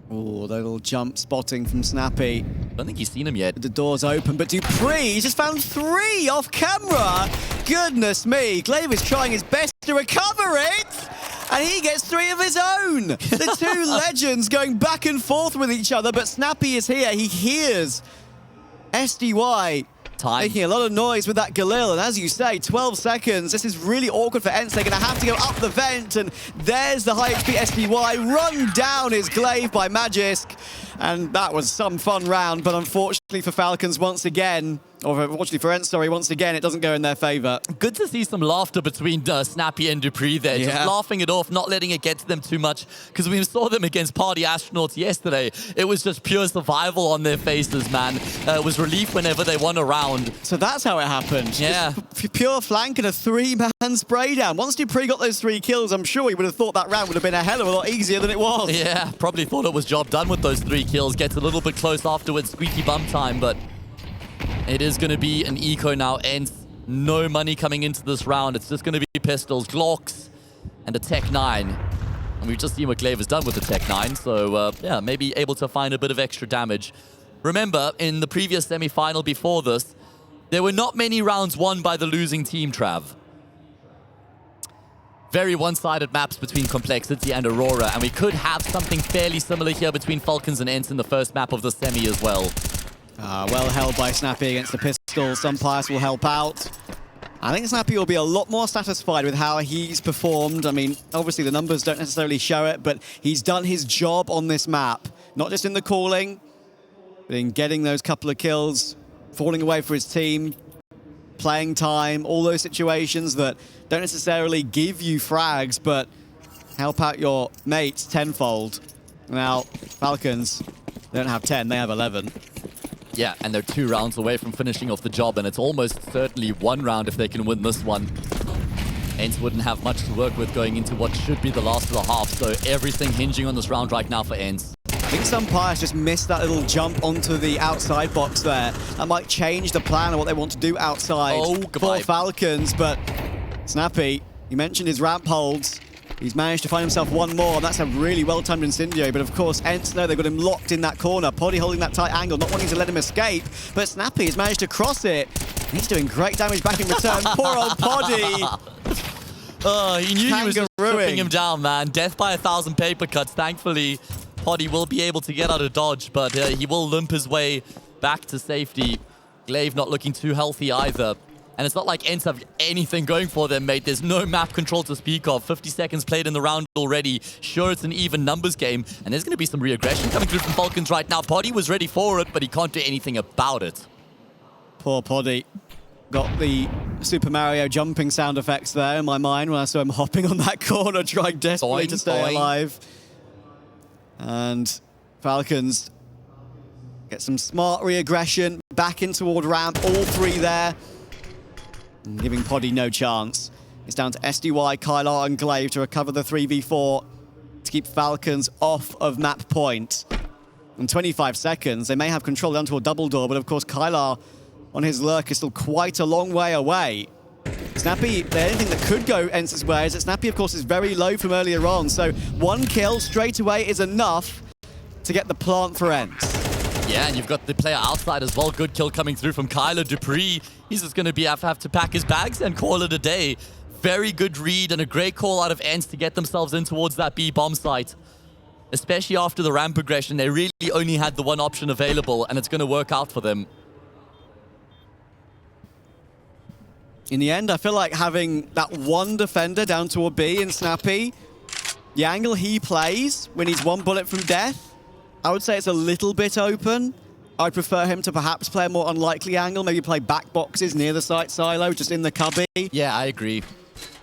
A: Oh, that little jump spotting from Snappy.
B: I don't think he's seen him yet.
A: The door's open, but dupreeh just found 3 off camera. Goodness me, Glaive is trying his best to recover it, and he gets 3 of his own. The 2 legends going back and forth with each other, but Snappy is here. He hears SDY making a lot of noise with that Galil, and as you say, 12 seconds. This is really awkward for ENCE. They're going to have to go up the vent, and there's the high HP SDY. Run down is Glaive by Magisk, and that was some fun round, but unfortunately for Falcons once again, or unfortunately for ENCE, sorry, once again, it doesn't go in their favor.
B: Good to see some laughter between Snappy and dupreeh there.
A: Yeah.
B: Just laughing it off, not letting it get to them too much. Because we saw them against Party Astronauts yesterday. It was just pure survival on their faces, man. It was relief whenever they won a round.
A: So that's how it happened.
B: Yeah.
A: Just pure flank and a 3-man spray down. Once dupreeh got those 3 kills, I'm sure he would have thought that round would have been a hell of a lot easier than it was.
B: Yeah, probably thought it was job done with those 3 kills. Gets a little bit close afterwards, squeaky bum time, but it is going to be an eco now. ENCE, no money coming into this round. It's just going to be pistols, Glocks, and a Tech 9. And we've just seen what Glaive has done with the Tech 9, so yeah, maybe able to find a bit of extra damage. Remember, in the previous semi-final before this, there were not many rounds won by the losing team, Trav. Very one-sided maps between Complexity and Aurora, and we could have something fairly similar here between Falcons and ENCE in the first map of the semi as well.
A: Well held by Snappy against the pistol. Sunpius will help out. I think Snappy will be a lot more satisfied with how he's performed. I mean, obviously the numbers don't necessarily show it, but he's done his job on this map. Not just in the calling, but in getting those couple of kills, falling away for his team, playing time, all those situations that don't necessarily give you frags, but help out your mates tenfold. Now, Falcons, they don't have 10, they have 11.
B: Yeah, and they're 2 rounds away from finishing off the job, and it's almost certainly 1 round if they can win this one. ENCE wouldn't have much to work with going into what should be the last of the half, so everything hinging on this round right now for ENCE.
A: think some players just missed that little jump onto the outside box there. That might change the plan of what they want to do outside for Falcons, but Snappy, you mentioned his ramp holds. He's managed to find himself one more, and that's a really well-timed Incendio. But of course, ENCE, no, they've got him locked in that corner. Poddy holding that tight angle, not wanting to let him escape. But Snappy has managed to cross it. He's doing great damage back in return. Poor old Poddy.
B: Oh, he knew he was just stripping him down, man. Death by 1,000 paper cuts. Thankfully, Poddy will be able to get out of dodge, but he will limp his way back to safety. Glaive not looking too healthy either. And it's not like ENCE have anything going for them, mate. There's no map control to speak of. 50 seconds played in the round already. Sure, it's an even numbers game, and there's going to be some re-aggression coming through from Falcons right now. Poddy was ready for it, but he can't do anything about it.
A: Poor Poddy. Got the Super Mario jumping sound effects there in my mind when I saw him hopping on that corner, trying desperately to stay alive. And Falcons get some smart re-aggression back in toward ramp. All three there. And giving Poddy no chance. It's down to SDY, Kylar, and Glaive to recover the 3v4 to keep Falcons off of map point. In 25 seconds, they may have control down to a double door, but of course Kylar on his lurk is still quite a long way away. Snappy, the only thing that could go ENCE's way is that Snappy, of course, is very low from earlier on, so one kill straight away is enough to get the plant for ENCE.
B: Yeah, and you've got the player outside as well. Good kill coming through from Kyler Dupree. He's just going to have to pack his bags and call it a day. Very good read and a great call out of ENCE to get themselves in towards that B bomb site. Especially after the ramp progression, they really only had the one option available, and it's going to work out for them.
A: In the end, I feel like having that one defender down to a B in Snappy, the angle he plays when he's one bullet from death, I would say it's a little bit open. I'd prefer him to perhaps play a more unlikely angle, maybe play back boxes near the site silo, just in the cubby.
B: Yeah, I agree.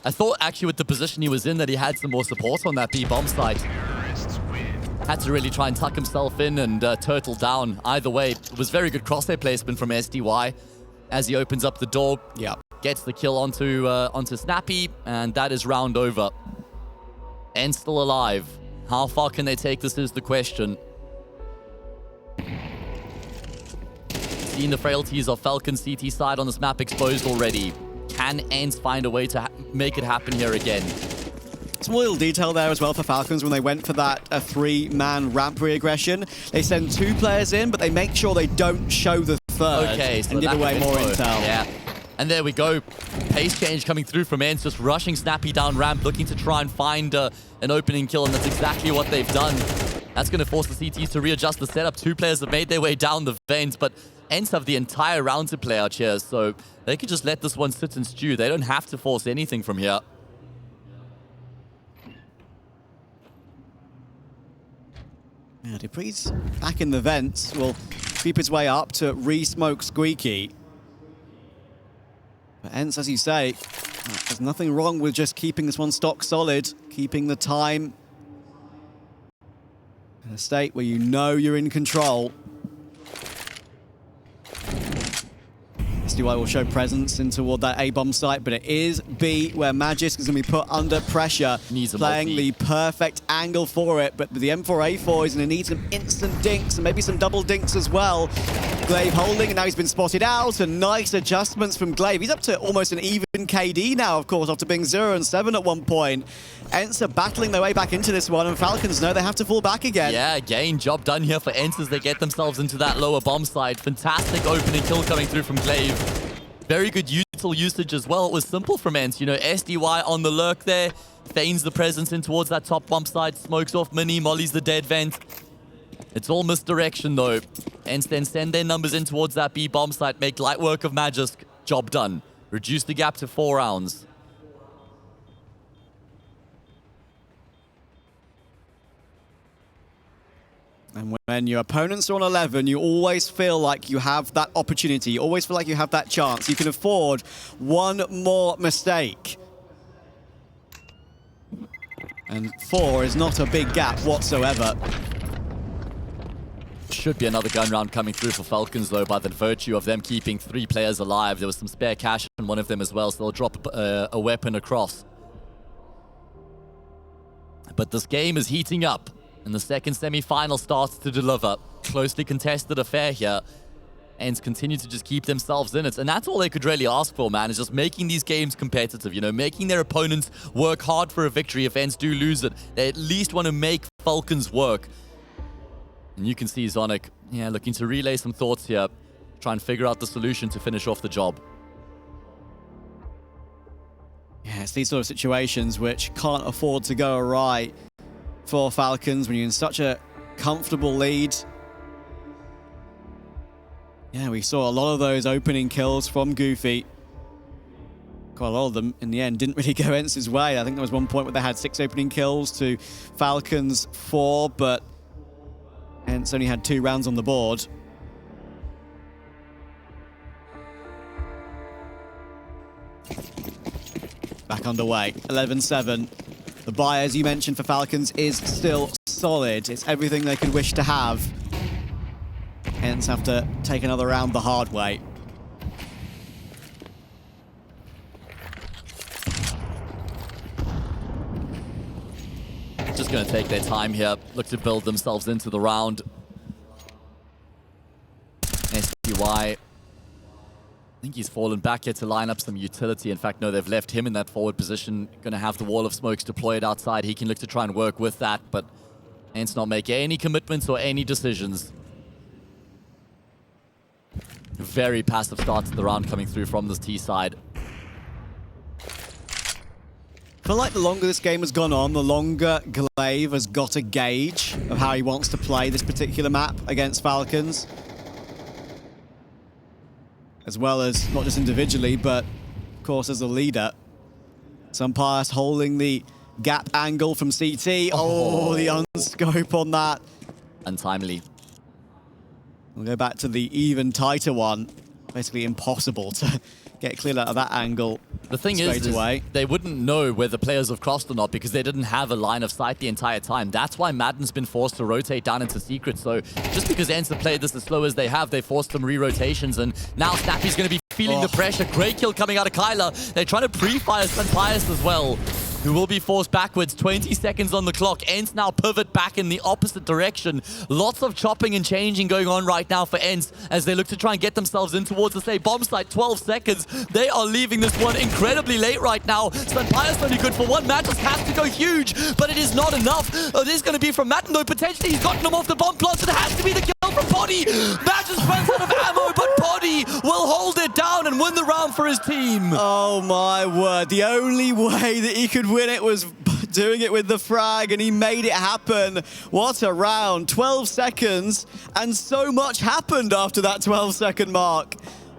B: I thought actually with the position he was in that he had some more support on that B bomb site. Had to really try and tuck himself in and turtle down. Either way, it was very good crosshair placement from SDY as he opens up the door.
A: Yeah.
B: Gets the kill onto Snappy, and that is round over. ENCE still alive. How far can they take this is the question. Seeing the frailties of Falcons CT side on this map exposed already. Can ENCE find a way to make it happen here again?
A: Small little detail there as well for Falcons when they went for that three-man ramp re-aggression. They send two players in, but they make sure they don't show the third and give away more intel.
B: Yeah. And there we go. Pace change coming through from ENCE, just rushing Snappy down ramp, looking to try and find an opening kill, and that's exactly what they've done. That's going to force the CTs to readjust the setup. Two players have made their way down the vent, but ENCE have the entire round to play out here, so they could just let this one sit and stew. They don't have to force anything from here.
A: Yeah, Dupree's back in the vents. Will creep his way up to re-smoke Squeaky. But ENCE, as you say, there's nothing wrong with just keeping this one stock solid, keeping the time in a state where you know you're in control. SDY will show presence in toward that A-bomb site, but it is B where Magisk is going to be put under pressure.
B: Needs a
A: playing
B: multi.
A: the perfect angle for it, but the M4A4 is going to need some instant dinks and maybe some double dinks as well. Glaive holding, and now he's been spotted out, and nice adjustments from Glaive. He's up to almost an even KD now, of course, after being 0 and 7 at one point. ENCE are battling their way back into this one, and Falcons know they have to fall back again.
B: Yeah, again, job done here for ENCE as they get themselves into that lower bomb site. Fantastic opening kill coming through from Glaive. Very good util usage as well. It was simple from ENCE. You know, SDY on the lurk there, feigns the presence in towards that top bomb site, smokes off Mini, mollies the dead vent. It's all misdirection though. ENCE then send their numbers in towards that B bomb site, make light work of Magisk. Job done. Reduce the gap to 4 rounds.
A: And when your opponents are on 11, you always feel like you have that opportunity. You always feel like you have that chance. You can afford one more mistake. And 4 is not a big gap whatsoever.
B: Should be another gun round coming through for Falcons, though, by the virtue of them keeping 3 players alive. There was some spare cash in one of them as well, so they'll drop a weapon across. But this game is heating up. And the second semi-final starts to deliver. Closely contested affair here. ENCE continue to just keep themselves in it. And that's all they could really ask for, man, is just making these games competitive, you know, making their opponents work hard for a victory. If ENCE do lose it, they at least want to make Falcons work. And you can see Zonic, yeah, looking to relay some thoughts here. Try and figure out the solution to finish off the job.
A: Yeah, it's these sort of situations which can't afford to go awry for Falcons when you're in such a comfortable lead. Yeah, we saw a lot of those opening kills from Goofy. Quite a lot of them, in the end, didn't really go ENCE's way. I think there was one point where they had 6 opening kills to Falcons 4, but ENCE only had 2 rounds on the board. Back underway, 11-7. The buy, as you mentioned, for Falcons is still solid. It's everything they could wish to have. ENCE have to take another round the hard way.
B: Just going to take their time here, look to build themselves into the round. SPY, I think he's fallen back here to line up some utility. In fact, no, they've left him in that forward position. Going to have the wall of smokes deployed outside. He can look to try and work with that, but ENCE not make any commitments or any decisions. Very passive start to the round coming through from this T side.
A: I feel like the longer this game has gone on, the longer Glaive has got a gauge of how he wants to play this particular map against Falcons. As well as, not just individually, but of course as a leader. Sunpius holding the gap angle from CT. Oh, the unscope on that.
B: Untimely.
A: We'll go back to the even tighter one. Basically impossible to get cleared out of that angle.
B: The thing is they wouldn't know whether players have crossed or not because they didn't have a line of sight the entire time. That's why Madden's been forced to rotate down into secret. So just because ENCE have played this as slow as they have, they forced some re-rotations, and now Snappy's going to be feeling the pressure. Great kill coming out of Kyler. They're trying to pre-fire Sunpius as well, who will be forced backwards. 20 seconds on the clock. ENCE now pivot back in the opposite direction. Lots of chopping and changing going on right now for ENCE as they look to try and get themselves in towards the bomb site. 12 seconds. They are leaving this one incredibly late right now. Sunpius only good for one. Matt has to go huge, but it is not enough. It is going to be from Madden though. Potentially he's gotten him off the bomb plant. It has to be the kill from Poddy. Matt just runs out of ammo, but Poddy will hold it down and win the round for his team.
A: Oh my word. The only way that he could win it was doing it with the frag, and he made it happen. What a round. 12 seconds, and so much happened after that 12-second mark.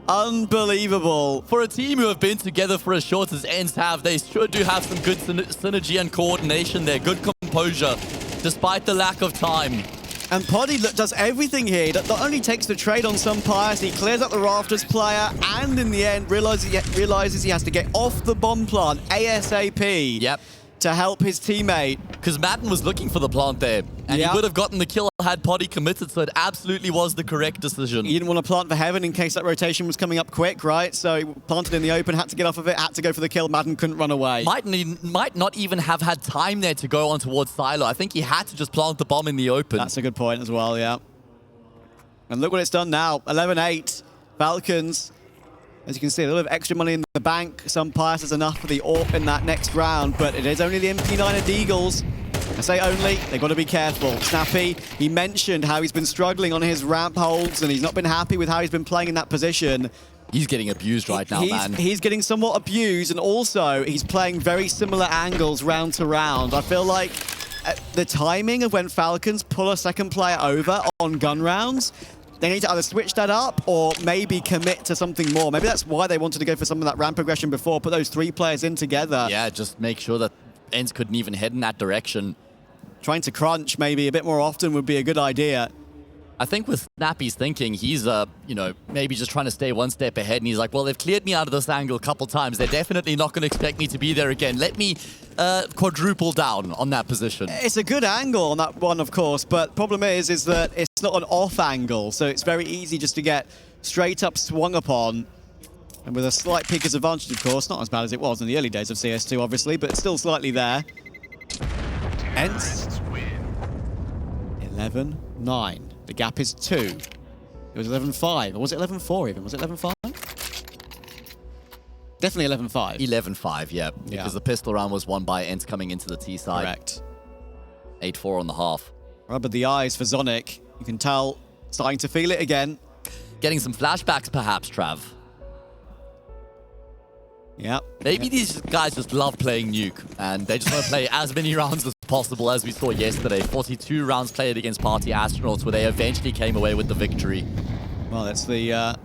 A: Unbelievable.
B: For a team who have been together for as short as ENCE have, they sure do have some good synergy and coordination there. Good composure, despite the lack of time.
A: And Poddy does everything here. He not only takes the trade on Sunpius, he clears out the Rafters player, and in the end realizes he has to get off the bomb plant ASAP.
B: Yep.
A: To help his teammate.
B: Because Madden was looking for the plant there, and he would have gotten the kill had Poddy committed, so it absolutely was the correct decision.
A: He didn't want to plant for heaven in case that rotation was coming up quick, right? So he planted in the open, had to get off of it, had to go for the kill. Madden couldn't run away.
B: Might not even have had time there to go on towards Silo. I think he had to just plant the bomb in the open.
A: That's a good point as well, yeah. And look what it's done now. 11-8. Falcons. As you can see, a little bit of extra money in the bank. Sunpius is enough for the AWP in that next round, but it is only the MP9 of Deagles. I say only, they've got to be careful. Snappy, he mentioned how he's been struggling on his ramp holds, and he's not been happy with how he's been playing in that position.
B: He's getting abused right now, man.
A: He's getting somewhat abused, and also he's playing very similar angles round to round. I feel like the timing of when Falcons pull a second player over on gun rounds, they need to either switch that up or maybe commit to something more. Maybe that's why they wanted to go for some of that ramp progression before, put those 3 players in together.
B: Yeah, just make sure that ENCE couldn't even head in that direction.
A: Trying to crunch maybe a bit more often would be a good idea.
B: I think with Snappy's thinking, he's, you know, maybe just trying to stay one step ahead, and he's like, well, they've cleared me out of this angle a couple times. They're definitely not going to expect me to be there again. Let me quadruple down on that position.
A: It's a good angle on that one, of course, but problem is that it's not an off angle, so it's very easy just to get straight up swung upon. And with a slight peak advantage, of course, not as bad as it was in the early days of CS2, obviously, but still slightly there. ENCE 11-9. The gap is 2. It was 11-5. Or was it 11-4 even? Was it 11-5? Definitely 11-5.
B: 11-5, yeah. Because the pistol round was won by ENCE coming into the T side.
A: Correct.
B: 8-4 on the half.
A: Rubber the eyes for Zonic. You can tell, starting to feel it again.
B: Getting some flashbacks, perhaps, Trav.
A: Yeah.
B: Maybe these guys just love playing Nuke, and they just want to play as many rounds as possible, as we saw yesterday. 42 rounds played against Party Astronauts, where they eventually came away with the victory.
A: Well, it's the...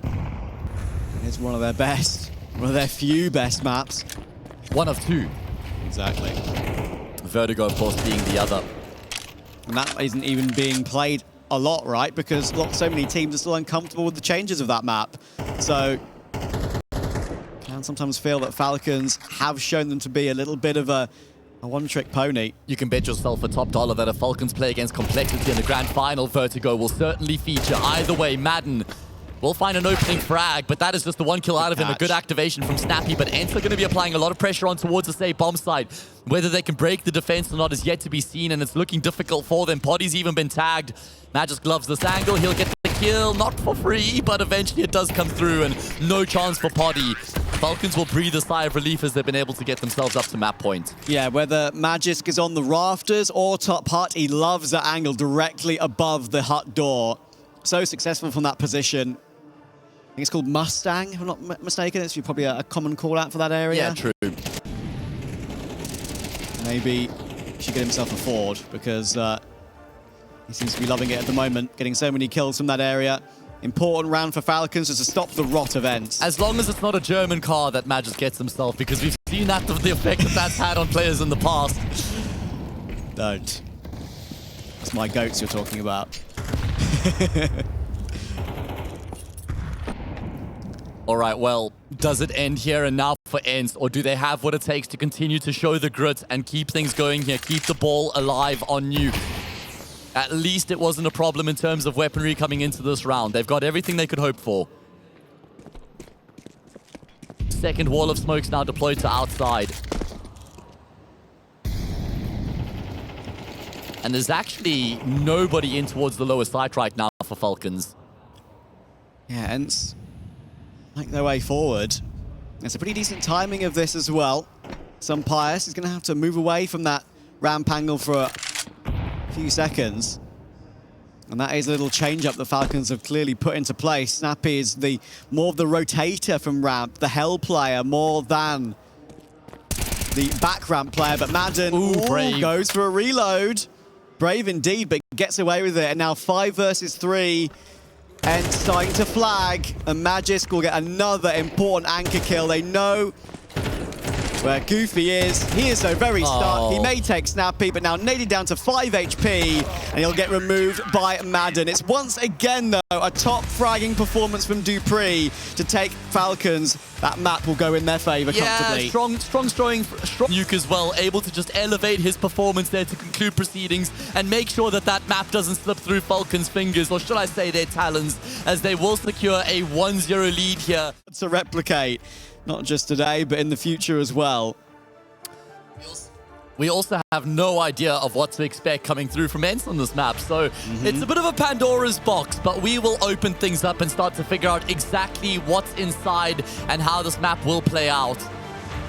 A: it's one of their best. One of their few best maps.
B: One of two.
A: Exactly.
B: Vertigo, of course, being the other.
A: And that isn't even being played a lot, right? Because so many teams are still uncomfortable with the changes of that map. So, can sometimes feel that Falcons have shown them to be a little bit of a one-trick pony.
B: You can bet yourself a top dollar that if Falcons play against Complexity in the grand final, Vertigo will certainly feature. Either way, Madden will find an opening frag, but that is just the one kill out of him. A good activation from Snappy, but ENCE are going to be applying a lot of pressure on towards the safe bomb side. Whether they can break the defense or not is yet to be seen, and it's looking difficult for them. Poddy's even been tagged. Magisk loves this angle. He'll get the kill, not for free, but eventually it does come through, and no chance for Poddy. Falcons will breathe a sigh of relief as they've been able to get themselves up to map point. Yeah,
A: whether Magisk is on the rafters or top hut, he loves that angle directly above the hut door. So successful from that position. I think it's called Mustang, if I'm not mistaken. It's probably a common call-out for that area.
B: Yeah, true.
A: Maybe he should get himself a Ford, because he seems to be loving it at the moment, getting so many kills from that area. Important round for Falcons just to stop the rot of ENCE.
B: As long as it's not a German car that Magisk gets himself, because we've seen that the effect that that's had on players in the past.
A: Don't. That's my goats you're talking about.
B: All right, well, does it end here and now for ENCE, or do they have what it takes to continue to show the grit and keep things going here, keep the ball alive on Nuke? At least it wasn't a problem in terms of weaponry coming into this round. They've got everything they could hope for. Second wall of smokes now deployed to outside. And there's actually nobody in towards the lower site right now for Falcons.
A: Yeah, ENCE make their way forward. It's a pretty decent timing of this as well. Some Pius is going to have to move away from that ramp angle for a few seconds. And that is a little change-up the Falcons have clearly put into place. Snappy is more of the rotator from ramp, the hell player, more than the back ramp player. But Madden goes for a reload. Brave indeed, but gets away with it. And now 5 versus 3. And starting to flag, and Magisk will get another important anchor kill. They know where Goofy is. He is so very stuck. He may take Snappy, but now naded down to 5 HP, and he'll get removed by Madden. It's once again, though, a top fragging performance from Dupree to take Falcons. That map will go in their favor comfortably.
B: Yeah, strong Nuke as well, able to just elevate his performance there to conclude proceedings and make sure that that map doesn't slip through Falcons' fingers, or should I say their talons, as they will secure a 1-0 lead here.
A: To replicate, not just today, but in the future as well.
B: We also have no idea of what to expect coming through from ENCE on this map, so it's a bit of a Pandora's box, but we will open things up and start to figure out exactly what's inside and how this map will play out.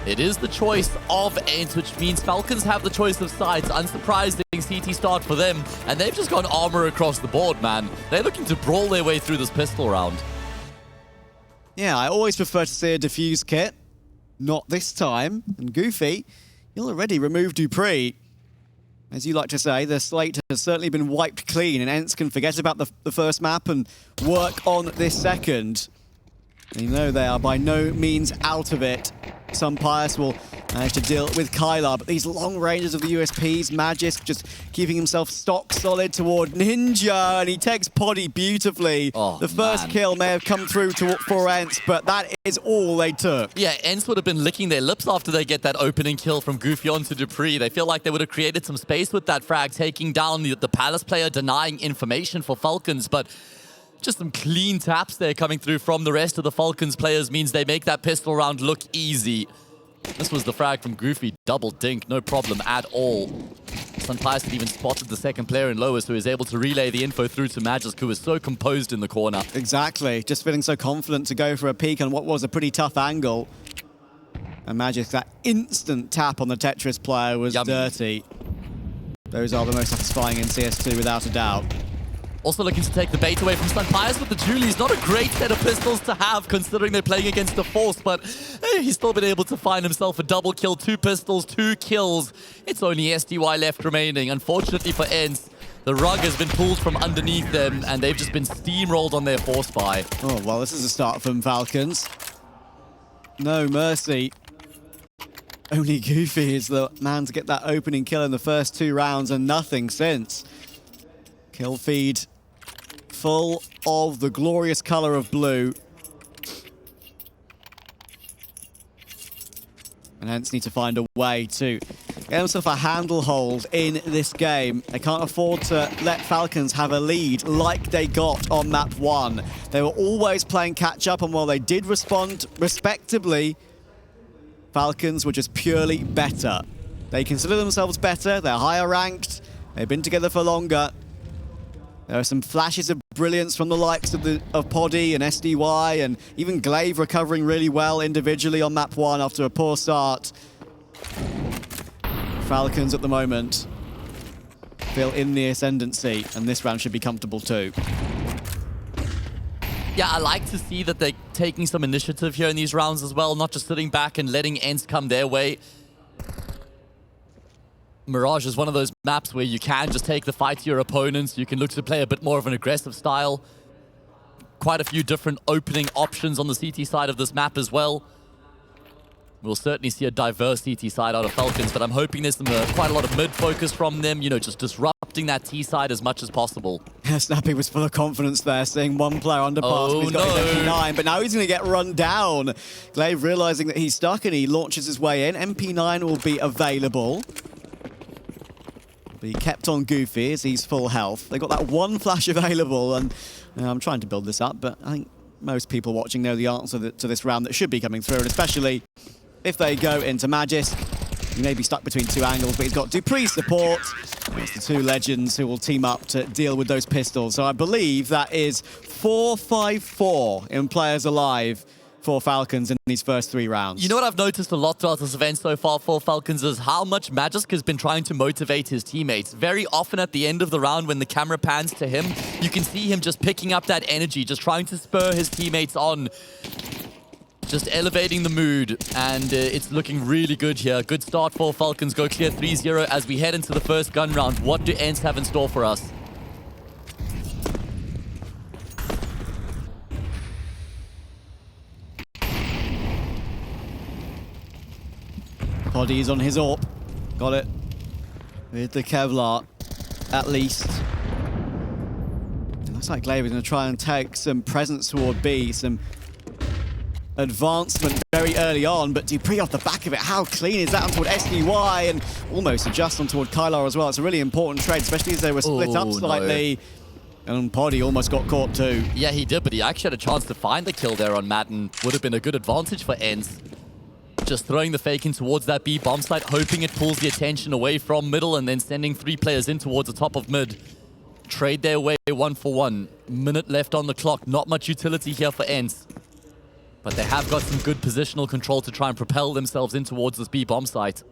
B: It is the choice of ENCE, which means Falcons have the choice of sides. Unsurprising CT start for them, and they've just gone armor across the board, man. They're looking to brawl their way through this pistol round.
A: Yeah, I always prefer to see a defuse kit. Not this time. And Goofy, he'll already remove Dupree. As you like to say, the slate has certainly been wiped clean, and ENCE can forget about the first map and work on this second. You know they are by no means out of it. Some Pius will manage to deal with Kylar, but these long ranges of the USPs, Magisk just keeping himself stock solid toward Ninja, and he takes Poddy beautifully. The first kill may have come through for ENCE, but that is all they took.
B: Yeah, ENCE would have been licking their lips after they get that opening kill from Goofy onto Dupree. They feel like they would have created some space with that frag, taking down the Palace player, denying information for Falcons, but just some clean taps there coming through from the rest of the Falcons players means they make that pistol round look easy. This was the frag from Goofy, double dink, no problem at all. Sunpias had even spotted the second player in lowest, who was able to relay the info through to Magisk, who was so composed in the corner.
A: Exactly, just feeling so confident to go for a peek on what was a pretty tough angle. And Magisk, that instant tap on the Tetris player was dirty. Those are the most satisfying in CS2 without a doubt.
B: Also looking to take the bait away from Sunpias with the Julies. Not a great set of pistols to have, considering they're playing against the Force, but he's still been able to find himself a double kill. 2 pistols, 2 kills. It's only SDY left remaining. Unfortunately for ENCE, the rug has been pulled from underneath them, and they've just been steamrolled on their Force buy.
A: Oh, well, this is a start from Falcons. No mercy. Only Goofy is the man to get that opening kill in the first 2 rounds, and nothing since. Kill feed full of the glorious color of blue. And hence need to find a way to get themselves a handlehold in this game. They can't afford to let Falcons have a lead like they got on map 1. They were always playing catch up, and while they did respond respectably, Falcons were just purely better. They consider themselves better, they're higher ranked, they've been together for longer. There are some flashes of brilliance from the likes of Poddy and SDY, and even Glaive recovering really well individually on map 1 after a poor start. Falcons at the moment feel in the ascendancy, and this round should be comfortable too.
B: Yeah, I like to see that they're taking some initiative here in these rounds as well, not just sitting back and letting ENCE come their way. Mirage is one of those maps where you can just take the fight to your opponents. You can look to play a bit more of an aggressive style. Quite a few different opening options on the CT side of this map as well. We'll certainly see a diverse CT side out of Falcons, but I'm hoping there's quite a lot of mid focus from them, you know, just disrupting that T side as much as possible.
A: Yeah, Snappy was full of confidence there, seeing one player underpass. He's got his MP9, but now he's going to get run down. Glaive realizing that he's stuck, and he launches his way in. MP9 will be available. Be kept on Goofy as he's full health. They got that one flash available, and I'm trying to build this up, but I think most people watching know the answer to this round that should be coming through, and especially if they go into Magisk. He may be stuck between 2 angles, but he's got Dupree's support. It's the 2 legends who will team up to deal with those pistols. So I believe that is 4-5-4 in players alive for Falcons in these first 3 rounds.
B: You know what I've noticed a lot throughout this event so far for Falcons is how much Magisk has been trying to motivate his teammates. Very often at the end of the round when the camera pans to him, you can see him just picking up that energy, just trying to spur his teammates on. Just elevating the mood, and it's looking really good here. Good start for Falcons, go clear 3-0 as we head into the first gun round. What do ENCE have in store for us?
A: Poddy's on his AWP. Got it. With the Kevlar, at least. It looks like Glaive is going to try and take some presence toward B, some advancement very early on, but Dupree off the back of it, how clean is that on toward SDY, and almost adjust on toward Kylar as well. It's a really important trade, especially as they were split up slightly. No. And Poddy almost got caught too.
B: Yeah, he did, but he actually had a chance to find the kill there on Madden. Would have been a good advantage for ENCE. Just throwing the fake in towards that B bomb site, hoping it pulls the attention away from middle, and then sending 3 players in towards the top of mid. Trade their way 1-for-1. Minute left on the clock. Not much utility here for ENCE. But they have got some good positional control to try and propel themselves in towards this B bomb site.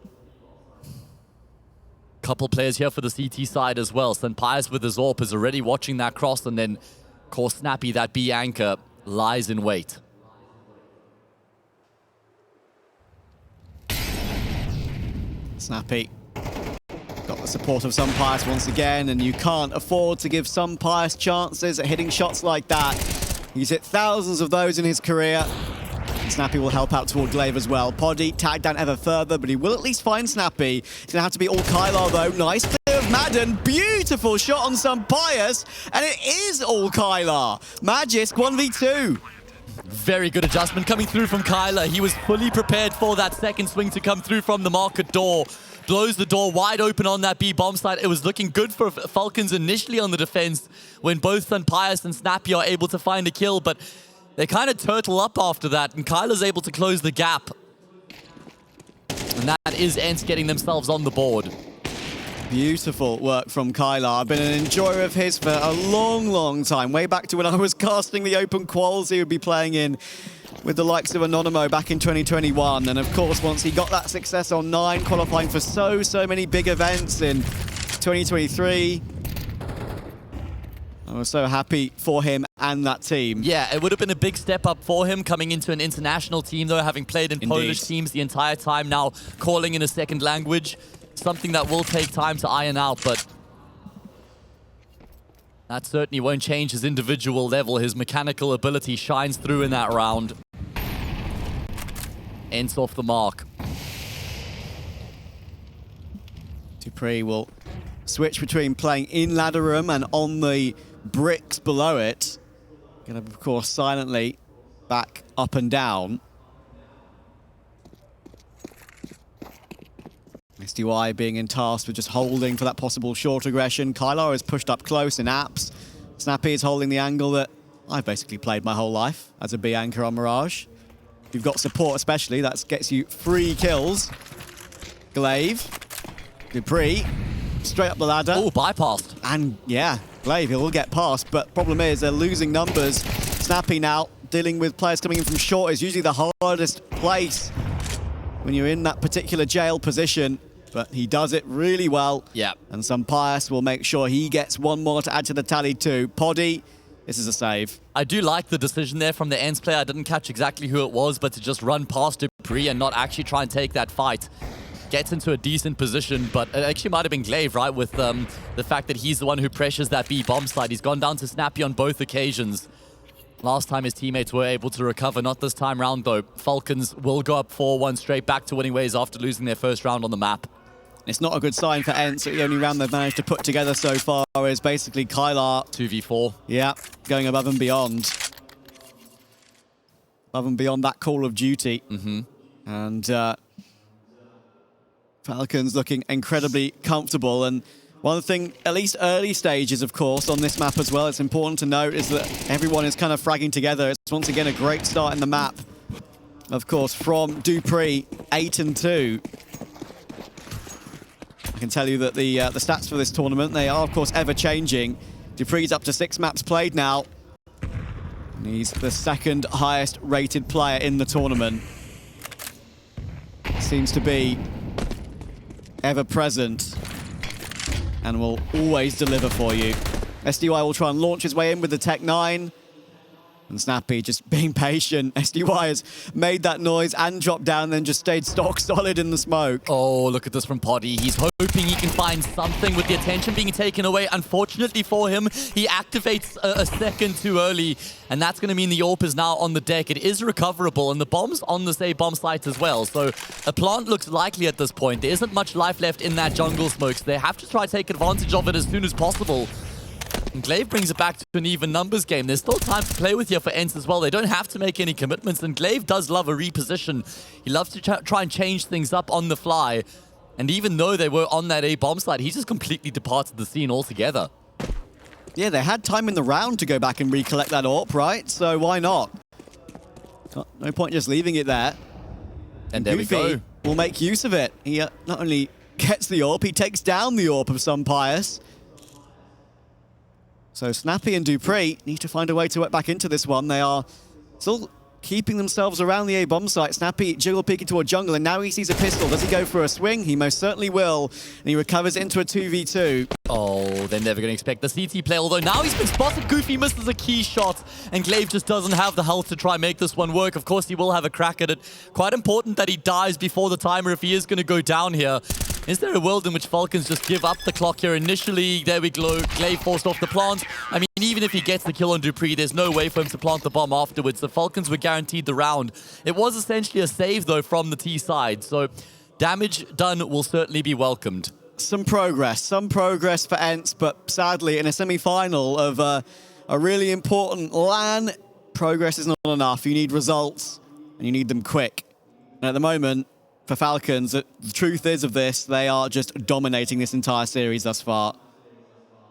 B: Couple players here for the CT side as well. Sunpias with his AWP is already watching that cross, and then, of course, Snappy, that B anchor, lies in wait.
A: Snappy got the support of Sunpias once again, and you can't afford to give Sunpias chances at hitting shots like that. He's hit thousands of those in his career. And Snappy will help out toward Glaive as well. Poddy tagged down ever further, but he will at least find Snappy. It's going to have to be all Kylar though. Nice clear of Madden. Beautiful shot on Sunpias. And it is all Kylar. Magisk 1v2.
B: Very good adjustment coming through from Kylar. He was fully prepared for that second swing to come through from the market door. Blows the door wide open on that B bomb site. It was looking good for Falcons initially on the defense when both Sunpias and Snappy are able to find a kill, but they kind of turtle up after that, and Kylar's able to close the gap. And that is ENCE getting themselves on the board.
A: Beautiful work from Kylar. I've been an enjoyer of his for a long, long time. Way back to when I was casting the open quals he would be playing in with the likes of Anonymo back in 2021. And of course, once he got that success on 9, qualifying for so many big events in 2023. I was so happy for him and that team.
B: Yeah, it would have been a big step up for him coming into an international team, though, having played in Polish teams the entire time, now calling in a second language. Something that will take time to iron out, but that certainly won't change his individual level. His mechanical ability shines through in that round. ENCE off the mark.
A: dupreeh will switch between playing in ladder room and on the bricks below it. Gonna, of course, silently back up and down. SDY being tasked with just holding for that possible short aggression. Kylar is pushed up close in apps. Snappy is holding the angle that I've basically played my whole life as a B anchor on Mirage. If you've got support especially, that gets you 3 kills. Glaive, dupreeh, straight up the ladder.
B: Oh, bypassed.
A: And yeah, Glaive, he'll get past, but problem is they're losing numbers. Snappy now dealing with players coming in from short is usually the hardest place when you're in that particular jail position, but he does it really well.
B: Yeah.
A: And some Pius will make sure he gets one more to add to the tally too. Poddy, this is a save.
B: I do like the decision there from the ENCE player. I didn't catch exactly who it was, but to just run past dupreeh and not actually try and take that fight. Gets into a decent position, but it actually might have been Glaive, right, with the fact that he's the one who pressures that B bomb site. He's gone down to Snappy on both occasions. Last time his teammates were able to recover, not this time round though. Falcons will go up 4-1 straight back to winning ways after losing their first round on the map.
A: It's not a good sign for ENCE. The only round they've managed to put together so far is basically Kylar.
B: 2v4.
A: Yeah, going above and beyond. Above and beyond that Call of Duty. And Falcons looking incredibly comfortable. And one thing, at least early stages, of course, on this map as well, it's important to note is that everyone is kind of fragging together. It's once again a great start in the map. Of course, from dupreeh, 8-2. I can tell you that the stats for this tournament, they are, of course, ever-changing. dupreeh's up to 6 maps played now. And he's the 2nd highest rated player in the tournament. Seems to be ever-present and will always deliver for you. SDY will try and launch his way in with the Tech 9. And Snappy just being patient. SDY has made that noise and dropped down, then just stayed stock solid in the smoke.
B: Oh, look at this from Poddy. He's hoping he can find something with the attention being taken away. Unfortunately for him, he activates a second too early, and that's going to mean the AWP is now on the deck. It is recoverable, and the bomb's on the bomb site as well. So a plant looks likely at this point. There isn't much life left in that jungle smoke, so they have to try to take advantage of it as soon as possible. And Glaive brings it back to an even numbers game. There's still time to play with here for ENCE as well. They don't have to make any commitments, and Glaive does love a reposition. He loves to try and change things up on the fly. And even though they were on that A bomb site, he just completely departed the scene altogether.
A: Yeah, they had time in the round to go back and recollect that AWP, right? So why not? No point just leaving it there.
B: And there we
A: Goofy
B: go.
A: will make use of it. He not only gets the AWP, he takes down the AWP of some Pius. So Snappy and dupreeh need to find a way to work back into this one. They are still keeping themselves around the A bomb site. Snappy jiggle peeking toward jungle, and now he sees a pistol. Does he go for a swing? He most certainly will. And he recovers into a 2v2.
B: Oh, they're never going to expect the CT play, although now he's been spotted. Goofy misses a key shot, and Glaive just doesn't have the health to try and make this one work. Of course, he will have a crack at it. Quite important that he dies before the timer if he is going to go down here. Is there a world in which Falcons just give up the clock here initially? There we go. Glaive forced off the plant. I mean, even if he gets the kill on dupreeh, there's no way for him to plant the bomb afterwards. The Falcons were guaranteed the round. It was essentially a save, though, from the T side. So damage done will certainly be welcomed.
A: Some progress for ENCE, but sadly, in a semi-final of a really important LAN, progress is not enough. You need results, and you need them quick. And at the moment, for Falcons, the truth is of this, they are just dominating this entire series thus far.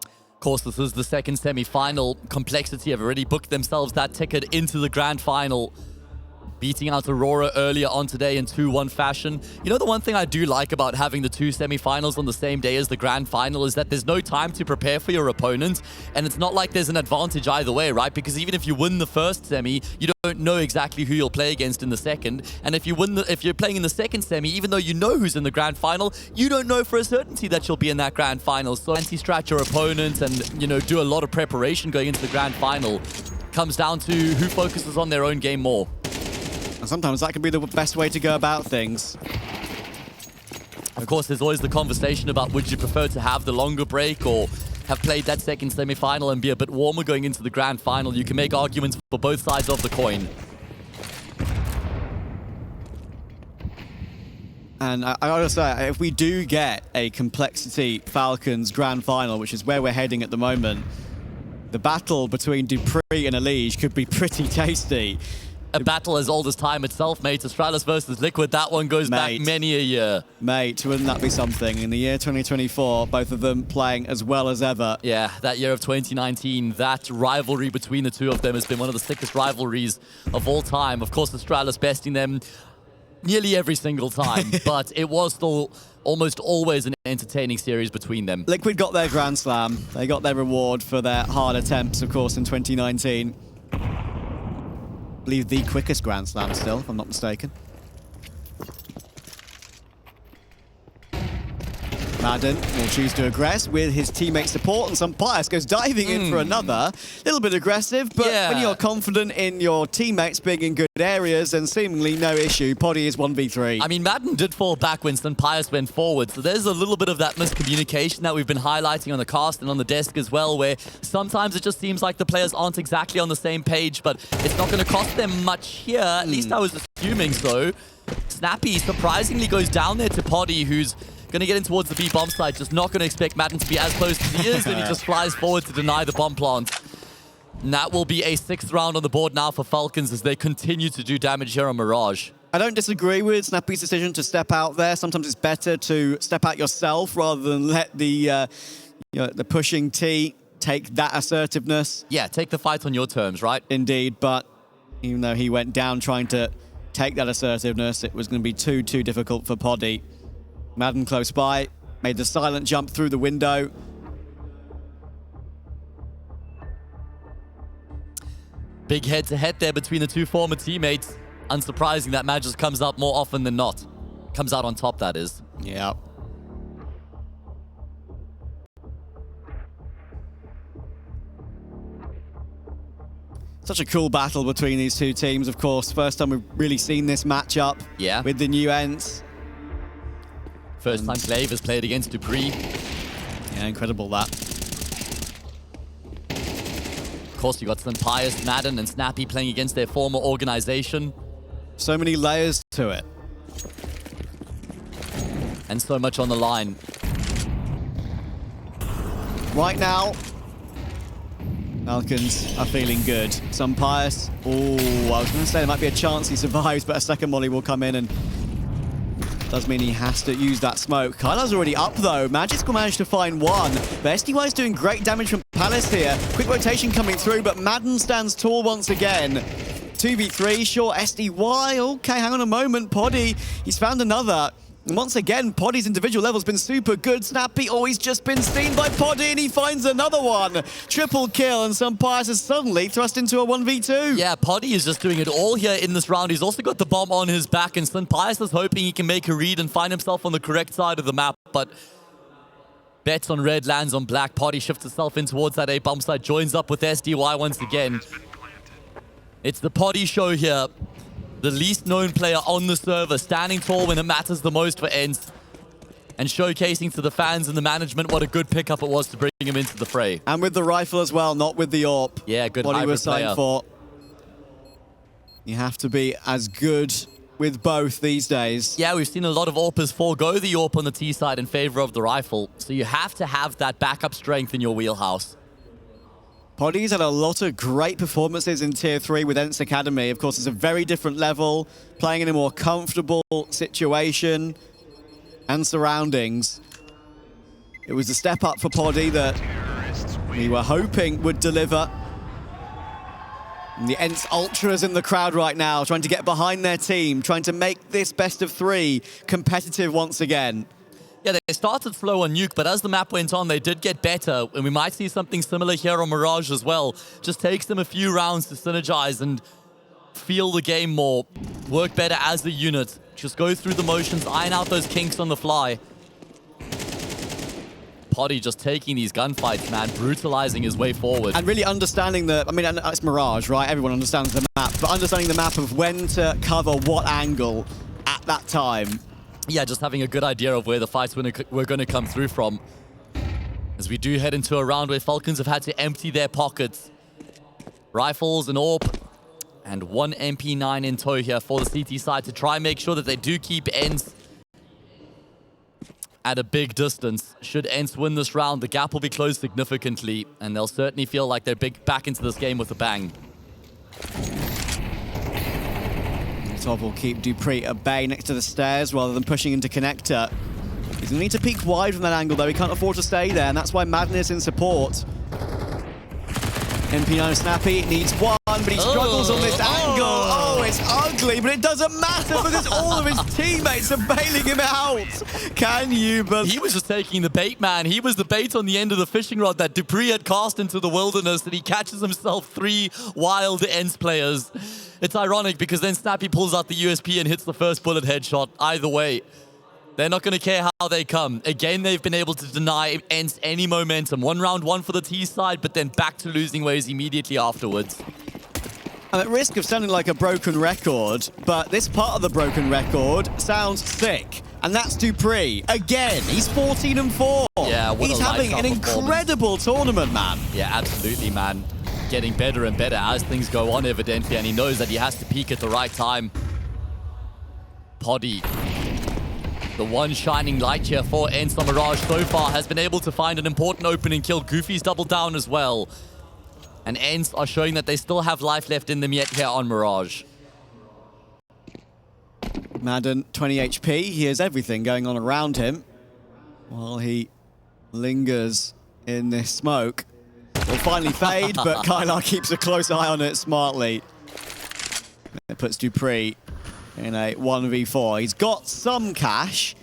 B: Of course, this is the 2nd semi-final. Complexity have already booked themselves that ticket into the grand final. beating out Aurora earlier on today in 2-1 fashion. You know, the one thing I do like about having the two semifinals on the same day as the grand final is that there's no time to prepare for your opponent, and it's not like there's an advantage either way, right? Because even if you win the first semi, you don't know exactly who you'll play against in the second, and if you're playing in the second semi, even though you know who's in the grand final, you don't know for a certainty that you'll be in that grand final. So anti-strat your opponent and, you know, do a lot of preparation going into the grand final comes down to who focuses on their own game more.
A: And sometimes that can be the best way to go about things.
B: Of course, there's always the conversation about would you prefer to have the longer break or have played that second semi-final and be a bit warmer going into the grand final. You can make arguments for both sides of the coin.
A: And I gotta say, if we do get a Complexity Falcons grand final, which is where we're heading at the moment, the battle between Dupree and Elige could be pretty tasty.
B: A battle as old as time itself, mate. Astralis versus Liquid, that one goes back many a year.
A: Mate, wouldn't that be something? In the year 2024, both of them playing as well as ever.
B: Yeah, that year of 2019, that rivalry between the two of them has been one of the sickest rivalries of all time. Of course, Astralis besting them nearly every single time, but it was still almost always an entertaining series between them.
A: Liquid got their Grand Slam. They got their reward for their hard attempts, of course, in 2019. I believe the quickest Grand Slam still, if I'm not mistaken. Madden will choose to aggress with his teammate support, and Sunpius goes diving in for another. Little bit aggressive, but when you're confident in your teammates being in good areas, then seemingly no issue. Poddy is 1v3.
B: I mean, Madden did fall back when Sunpius went forward, so there's a little bit of that miscommunication that we've been highlighting on the cast and on the desk as well, where sometimes it just seems like the players aren't exactly on the same page, but it's not going to cost them much here. At least I was assuming so. Snappy surprisingly goes down there to Poddy, who's going to get in towards the B bomb side, just not going to expect Madden to be as close as he is, and he just flies forward to deny the bomb plant. And that will be a 6th round on the board now for Falcons as they continue to do damage here on Mirage.
A: I don't disagree with Snappy's decision to step out there. Sometimes it's better to step out yourself rather than let the pushing T take that assertiveness.
B: Yeah, take the fight on your terms, right?
A: Indeed, but even though he went down trying to take that assertiveness, it was going to be too difficult for Poddy. Madden close by, made the silent jump through the window.
B: Big head-to-head there between the two former teammates. Unsurprising that Mad just comes out more often than not. Comes out on top, that is.
A: Yeah. Such a cool battle between these two teams, of course. First time we've really seen this matchup with the new ENCE.
B: First time Clave has played against Dupree.
A: Yeah, incredible that.
B: Of course, you got Sunpius, Madden, and Snappy playing against their former organization.
A: So many layers to it.
B: And so much on the line.
A: Right now, Falcons are feeling good. Sunpius, I was going to say there might be a chance he survives, but a second molly will come in and does mean he has to use that smoke. Kyla's already up though. Magic's managed to find one. But SDY is doing great damage from Palace here. Quick rotation coming through, but Madden stands tall once again. 2v3, sure, SDY. Okay, hang on a moment. Poddy, he's found another. And once again, Poddy's individual level's been super good. Snappy, he's just been seen by Poddy, and he finds another one. Triple kill, and Sunpius is suddenly thrust into a 1v2.
B: Yeah, Poddy is just doing it all here in this round. He's also got the bomb on his back, and Sunpius is hoping he can make a read and find himself on the correct side of the map, but bets on red, lands on black. Poddy shifts himself in towards that A bomb side, joins up with SDY once again. It's the Poddy show here. The least known player on the server, standing tall when it matters the most for ENCE, and showcasing to the fans and the management what a good pickup it was to bring him into the fray.
A: And with the rifle as well, not with the AWP.
B: Yeah, good
A: what he
B: hybrid
A: was signed
B: player.
A: for. You have to be as good with both these days.
B: Yeah, we've seen a lot of AWPers forego the AWP on the T side in favor of the rifle, so you have to have that backup strength in your wheelhouse.
A: Poddy's had a lot of great performances in Tier 3 with ENCE Academy. Of course, it's a very different level, playing in a more comfortable situation and surroundings. It was a step up for Poddy that we were hoping would deliver. And the ENCE Ultras in the crowd right now, trying to get behind their team, trying to make this best of 3 competitive once again.
B: Yeah, they started slow on Nuke, but as the map went on, they did get better, and we might see something similar here on Mirage as well. Just takes them a few rounds to synergize and feel the game more, work better as a unit. Just go through the motions, iron out those kinks on the fly. Poddy just taking these gunfights, man, brutalizing his way forward.
A: And really understanding the, I mean, it's Mirage, right? Everyone understands the map, but understanding the map of when to cover what angle at that time.
B: Yeah, just having a good idea of where the fights were going to come through from. As we do head into a round where Falcons have had to empty their pockets. Rifles, an AWP, and 1 MP9 in tow here for the CT side to try and make sure that they do keep ENCE at a big distance. Should ENCE win this round, the gap will be closed significantly, and they'll certainly feel like they're back into this game with a bang.
A: Top will keep Dupree at bay next to the stairs rather than pushing into connector. He's going to need to peek wide from that angle, though. He can't afford to stay there, and that's why Madden is in support. MP9 Snappy needs one, but he struggles on this angle. Oh, it's ugly, but it doesn't matter because all of his teammates are bailing him out. Can you believe?
B: He was just taking the bait, man. He was the bait on the end of the fishing rod that Dupree had cast into the wilderness, and he catches himself 3 wild ENCE players. It's ironic because then Snappy pulls out the USP and hits the first bullet headshot. Either way, they're not going to care how they come. Again, they've been able to deny ENCE any momentum. 1 round 1 for the T side, but then back to losing ways immediately afterwards.
A: I'm at risk of sounding like a broken record, but this part of the broken record sounds sick. And that's Dupree. Again, he's 14-4.
B: Yeah, what
A: he's
B: a
A: having an incredible tournament, man.
B: Yeah, absolutely, man. Getting better and better as things go on, evidently, and he knows that he has to peak at the right time. Poddy, the one shining light here for ENCE on Mirage so far, has been able to find an important opening kill. Goofy's doubled down as well. And ENCE are showing that they still have life left in them yet here on Mirage.
A: Madden, 20 HP. He has everything going on around him while he lingers in this smoke. Will finally fade, but Kylar keeps a close eye on it smartly. It puts Dupree in a 1v4. He's got some cash.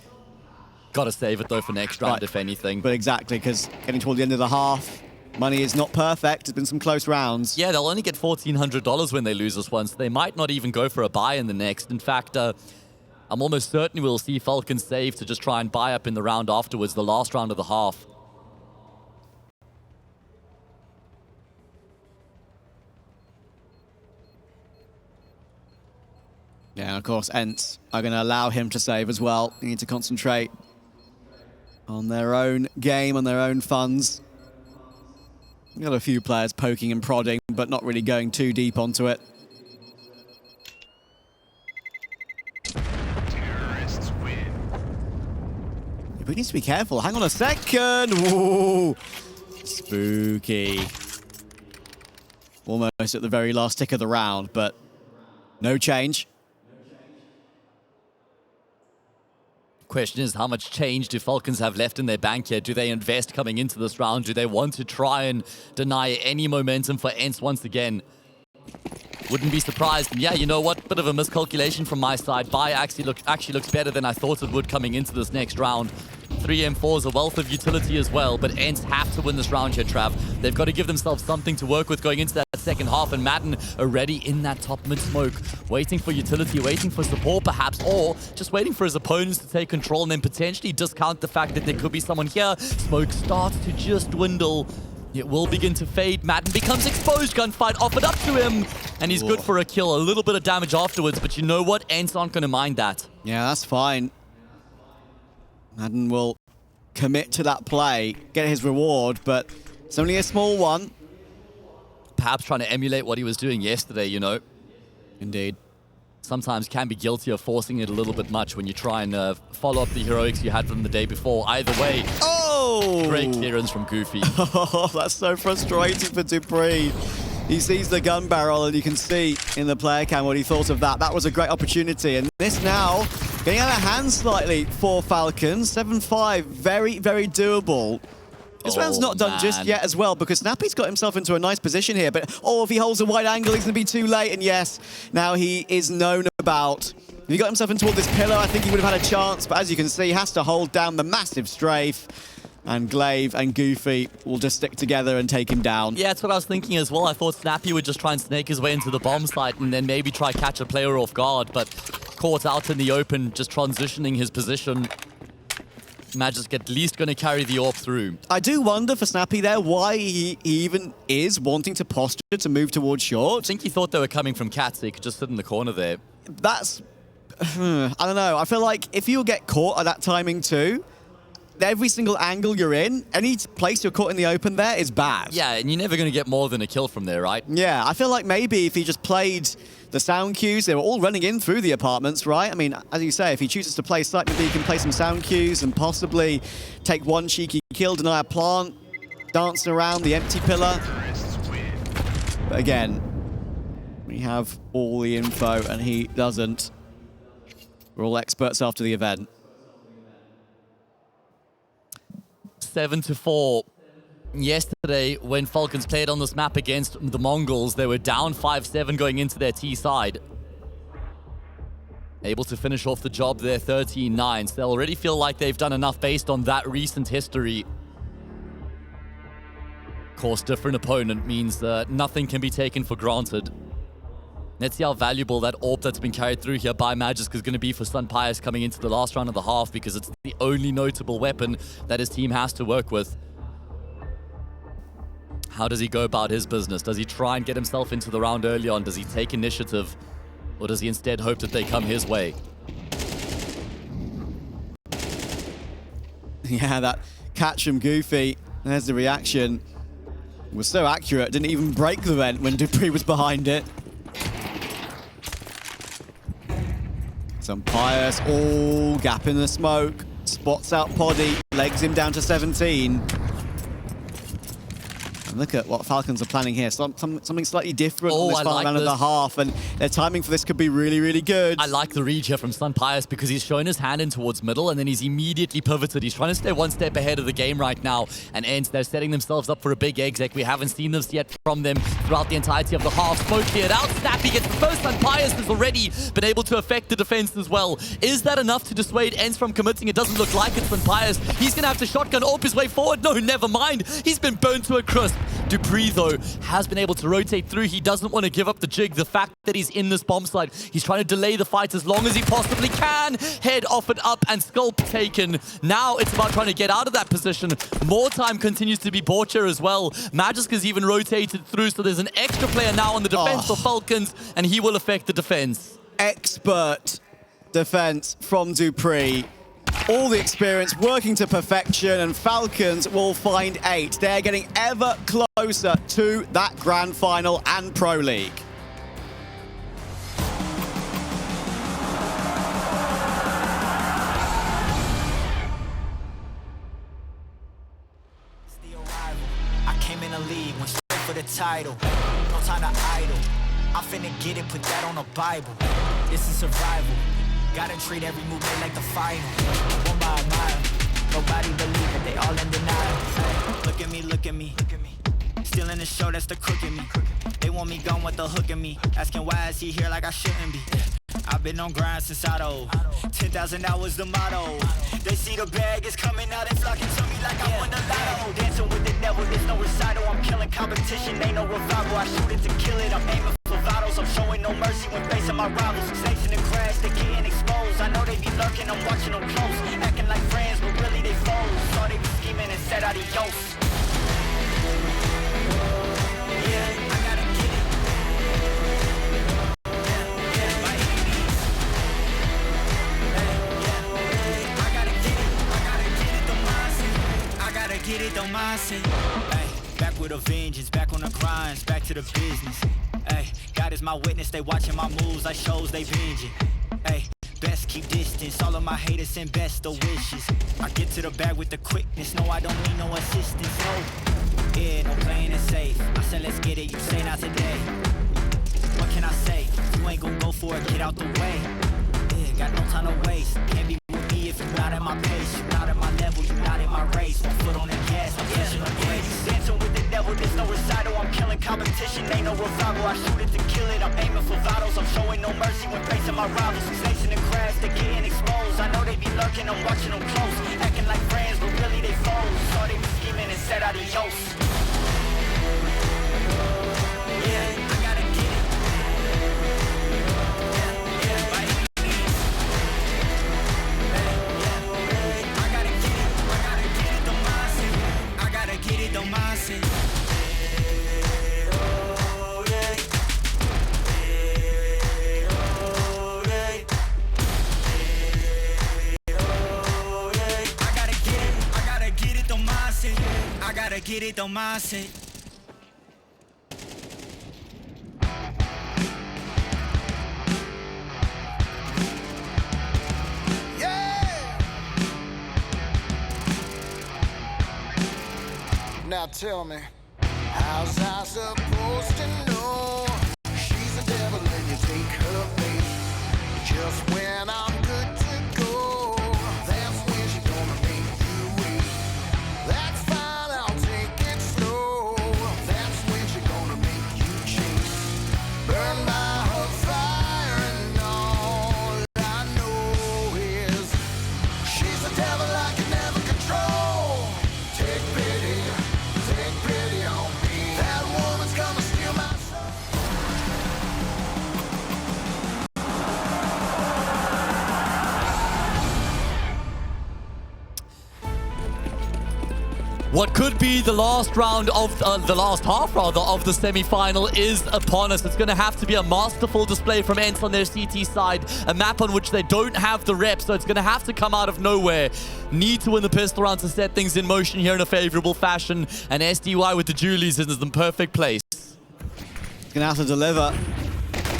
B: Got to save it, though, for next round, if anything.
A: But exactly, because getting toward the end of the half, money is not perfect. There's been some close rounds.
B: Yeah, they'll only get $1,400 when they lose this one, so they might not even go for a buy in the next. In fact, I'm almost certain we'll see Falcons save to just try and buy up in the round afterwards, the last round of the half.
A: Yeah, and of course, ENCE are going to allow him to save as well. They need to concentrate on their own game, on their own funds. We've got a few players poking and prodding, but not really going too deep onto it.
C: Terrorists win.
A: We need to be careful. Hang on a second. Ooh, spooky. Almost at the very last tick of the round, but no change.
B: Question is, how much change do Falcons have left in their bank here? Do they invest coming into this round? Do they want to try and deny any momentum for ENCE once again? Wouldn't be surprised. And yeah, you know what? Bit of a miscalculation from my side. Buy actually looks better than I thought it would coming into this next round. 3 M4s, a wealth of utility as well, but ENCE have to win this round here, Trav. They've got to give themselves something to work with going into that second half, and Madden already in that top mid smoke, waiting for utility, waiting for support perhaps, or just waiting for his opponents to take control and then potentially discount the fact that there could be someone here. Smoke starts to just dwindle. It will begin to fade. Madden becomes exposed. Gunfight offered up to him, and he's good for a kill. A little bit of damage afterwards, but you know what? ENCE aren't going to mind that.
A: Yeah, that's fine. Madden will commit to that play, get his reward, but it's only a small one.
B: Perhaps trying to emulate what he was doing yesterday, you know.
A: Indeed.
B: Sometimes can be guilty of forcing it a little bit much when you try and follow up the heroics you had from the day before. Either way, great clearance from Goofy.
A: Oh, that's so frustrating for Dupree. He sees the gun barrel, and you can see in the player cam what he thought of that. That was a great opportunity, and this now getting out of hand slightly for Falcons. 7-5, very, very doable. This round's not done just
B: man.
A: yet as well, because Snappy's got himself into a nice position here, but if he holds a wide angle, he's going to be too late, and yes, now he is known about. If he got himself into this pillar, I think he would have had a chance, but as you can see, he has to hold down the massive strafe, and Glaive and Goofy will just stick together and take him down.
B: Yeah, that's what I was thinking as well. I thought Snappy would just try and snake his way into the bomb site and then maybe try catch a player off guard, but caught out in the open, just transitioning his position. Magisk at least going to carry the AWP through.
A: I do wonder for Snappy there why he even is wanting to posture to move towards short.
B: I think he thought they were coming from Cat, so he could just sit in the corner there.
A: That's... I don't know. I feel like if you get caught at that timing too, every single angle you're in, any place you're caught in the open there is bad.
B: Yeah, and you're never going to get more than a kill from there, right?
A: Yeah, I feel like maybe if he just played the sound cues, they were all running in through the apartments, right? I mean, as you say, if he chooses to play slight, maybe he can play some sound cues and possibly take one cheeky kill, deny a plant, dancing around the empty pillar. But again, we have all the info and he doesn't. We're all experts after the event.
B: 7-4. Yesterday, when Falcons played on this map against the Mongols, they were down 5-7 going into their T side. Able to finish off the job there 13-9. So they already feel like they've done enough based on that recent history. Of course, different opponent means nothing can be taken for granted. Let's see how valuable that AWP that's been carried through here by Magisk is going to be for Sun Pius coming into the last round of the half, because it's the only notable weapon that his team has to work with. How does he go about his business? Does he try and get himself into the round early on? Does he take initiative? Or does he instead hope that they come his way?
A: Yeah, that catch from Goofy, there's the reaction. It was so accurate, didn't even break the vent when Dupree was behind it. Some Pius, all gap in the smoke, spots out Poddy, legs him down to 17. And look at what Falcons are planning here. Something slightly different on this final round of the half, and their timing for this could be really, really good.
B: I like the read here from Sun Pius because he's shown his hand in towards middle and then he's immediately pivoted. He's trying to stay one step ahead of the game right now. And ENCE, they're setting themselves up for a big exec. We haven't seen this yet from them throughout the entirety of the half. Smoke cleared out. Snappy gets the first. Sun Pius has already been able to affect the defense as well. Is that enough to dissuade ENCE from committing? It doesn't look like it. Sun Pius, he's going to have to shotgun AWP his way forward. No, never mind. He's been burned to a crisp. Dupree, though, has been able to rotate through. He doesn't want to give up the jig. The fact that he's in this bomb site, he's trying to delay the fight as long as he possibly can. Head offered up and Sculpt taken. Now it's about trying to get out of that position. More time continues to be bought here as well. Magisk has even rotated through, so there's an extra player now on the defense for Falcons, and he will affect the defense.
A: Expert defense from Dupree. All the experience working to perfection, and Falcons will find 8. They're getting ever closer to that grand final and Pro League.
D: I came in the league, went straight for the title. No time to idle. I'm finna get it, put that on the Bible. This is survival. Gotta treat every movement like the final. 1 by a mile. Nobody believe it, they all in denial. Look at me, look at me. Still in the show, that's the crook in me. They want me gone with the hook in me. Asking why is he here like I shouldn't be. I've been on grind since I 10,000 hours the motto. They see the bag is coming out, they flocking to me like I won the lotto. Dancing with the devil, there's no recital. I'm killing competition, ain't no revival. I shoot it to kill it, I'm aiming for vitals. I'm showing no mercy when facing my rivals. Snakes in the grass, they getting exposed. I know they be lurking, I'm watching them close. Acting like friends, but really they foes. Saw they be scheming and said adios. Get it, don't mindset. Ay, back with a vengeance, back on the grinds, back to the business. Ay, God is my witness, they watching my moves, like shows they binging. Ay, best keep distance, all of my haters send best of wishes. I get to the bag with the quickness, no I don't need no assistance, no. Yeah, no playing it safe, I said let's get it, you say not today. What can I say, you ain't gon' go for it, get out the way. Yeah, got no time to waste, can't be with me if you're not at my pace, you're not at my level. level, you're not in my race. One foot on the gas, I'm pushing the brakes. Dancing with the devil, there's no recital. I'm killing competition, ain't no revival. I shoot it to kill it, I'm aiming for vitals. I'm showing no mercy when facing my rivals. Snakes in the grass, they getting exposed. I know they be lurking, I'm watching them close. Acting like friends, but really they foes. Saw they be scheming and said adios. Yeah, I gotta get it. By any means. I gotta get it, the mindset. I gotta get it, the mindset. I gotta get it, the mindset.
E: Yeah! Now tell me, how's I supposed to know she's a devil and you take her bait? Just when I'm good to go, that's when she's gonna make you wait. That's fine, I'll take it slow. That's when she's gonna make you chase. Burn by her fire and all I know is she's a devil I can never control. Take pity on me. That woman's gonna steal my soul.
B: What could be the last round of the last half rather of the semi-final is upon us. It's going to have to be a masterful display from ENCE on their CT side, a map on which they don't have the reps, so it's going to have to come out of nowhere. Need to win the pistol round to set things in motion here in a favorable fashion, and SDY with the Julies is in the perfect place.
A: Gonna have to deliver.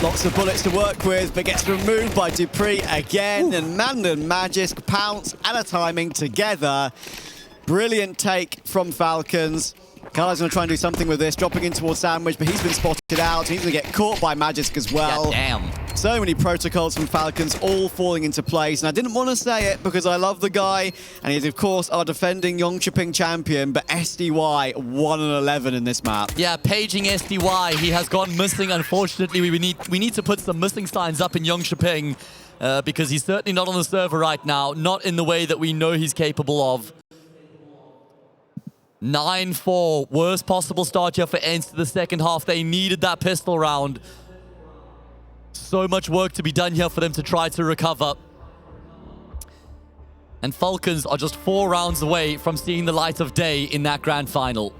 A: Lots of bullets to work with, but gets removed by Dupree again. And Madden and Magisk pounce and a timing together. Brilliant take from Falcons. Carlo's going to try and do something with this, dropping in towards Sandwich, but he's been spotted out. He's going to get caught by Magisk as well.
B: Yeah, damn.
A: So many protocols from Falcons, all falling into place. And I didn't want to say it because I love the guy, and he's, of course, our defending Jönköping champion, but SDY 1-11 in this map.
B: Yeah, paging SDY. He has gone missing, unfortunately. We need to put some missing signs up in Jönköping because he's certainly not on the server right now, not in the way that we know he's capable of. 9-4, worst possible start here for ENCE to the second half. They needed that pistol round. So much work to be done here for them to try to recover. And Falcons are just 4 rounds away from seeing the light of day in that grand final.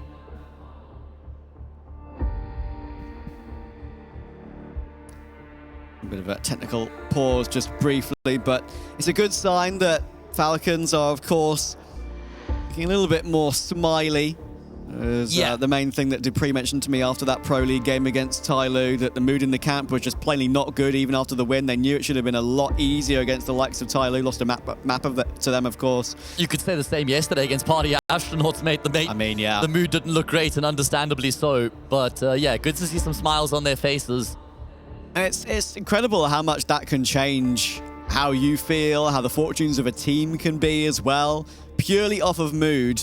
A: A bit of a technical pause just briefly, but it's a good sign that Falcons are, of course, a little bit more smiley. The main thing that Dupree mentioned to me after that Pro League game against Tyloo, that the mood in the camp was just plainly not good even after the win. They knew it should have been a lot easier against the likes of Tyloo. Lost a map to them, of course.
B: You could say the same yesterday against Party Astronauts, mate. The mood didn't look great, and understandably so. But yeah, good to see some smiles on their faces.
A: And it's incredible how much that can change how you feel, how the fortunes of a team can be as well, purely off of mood.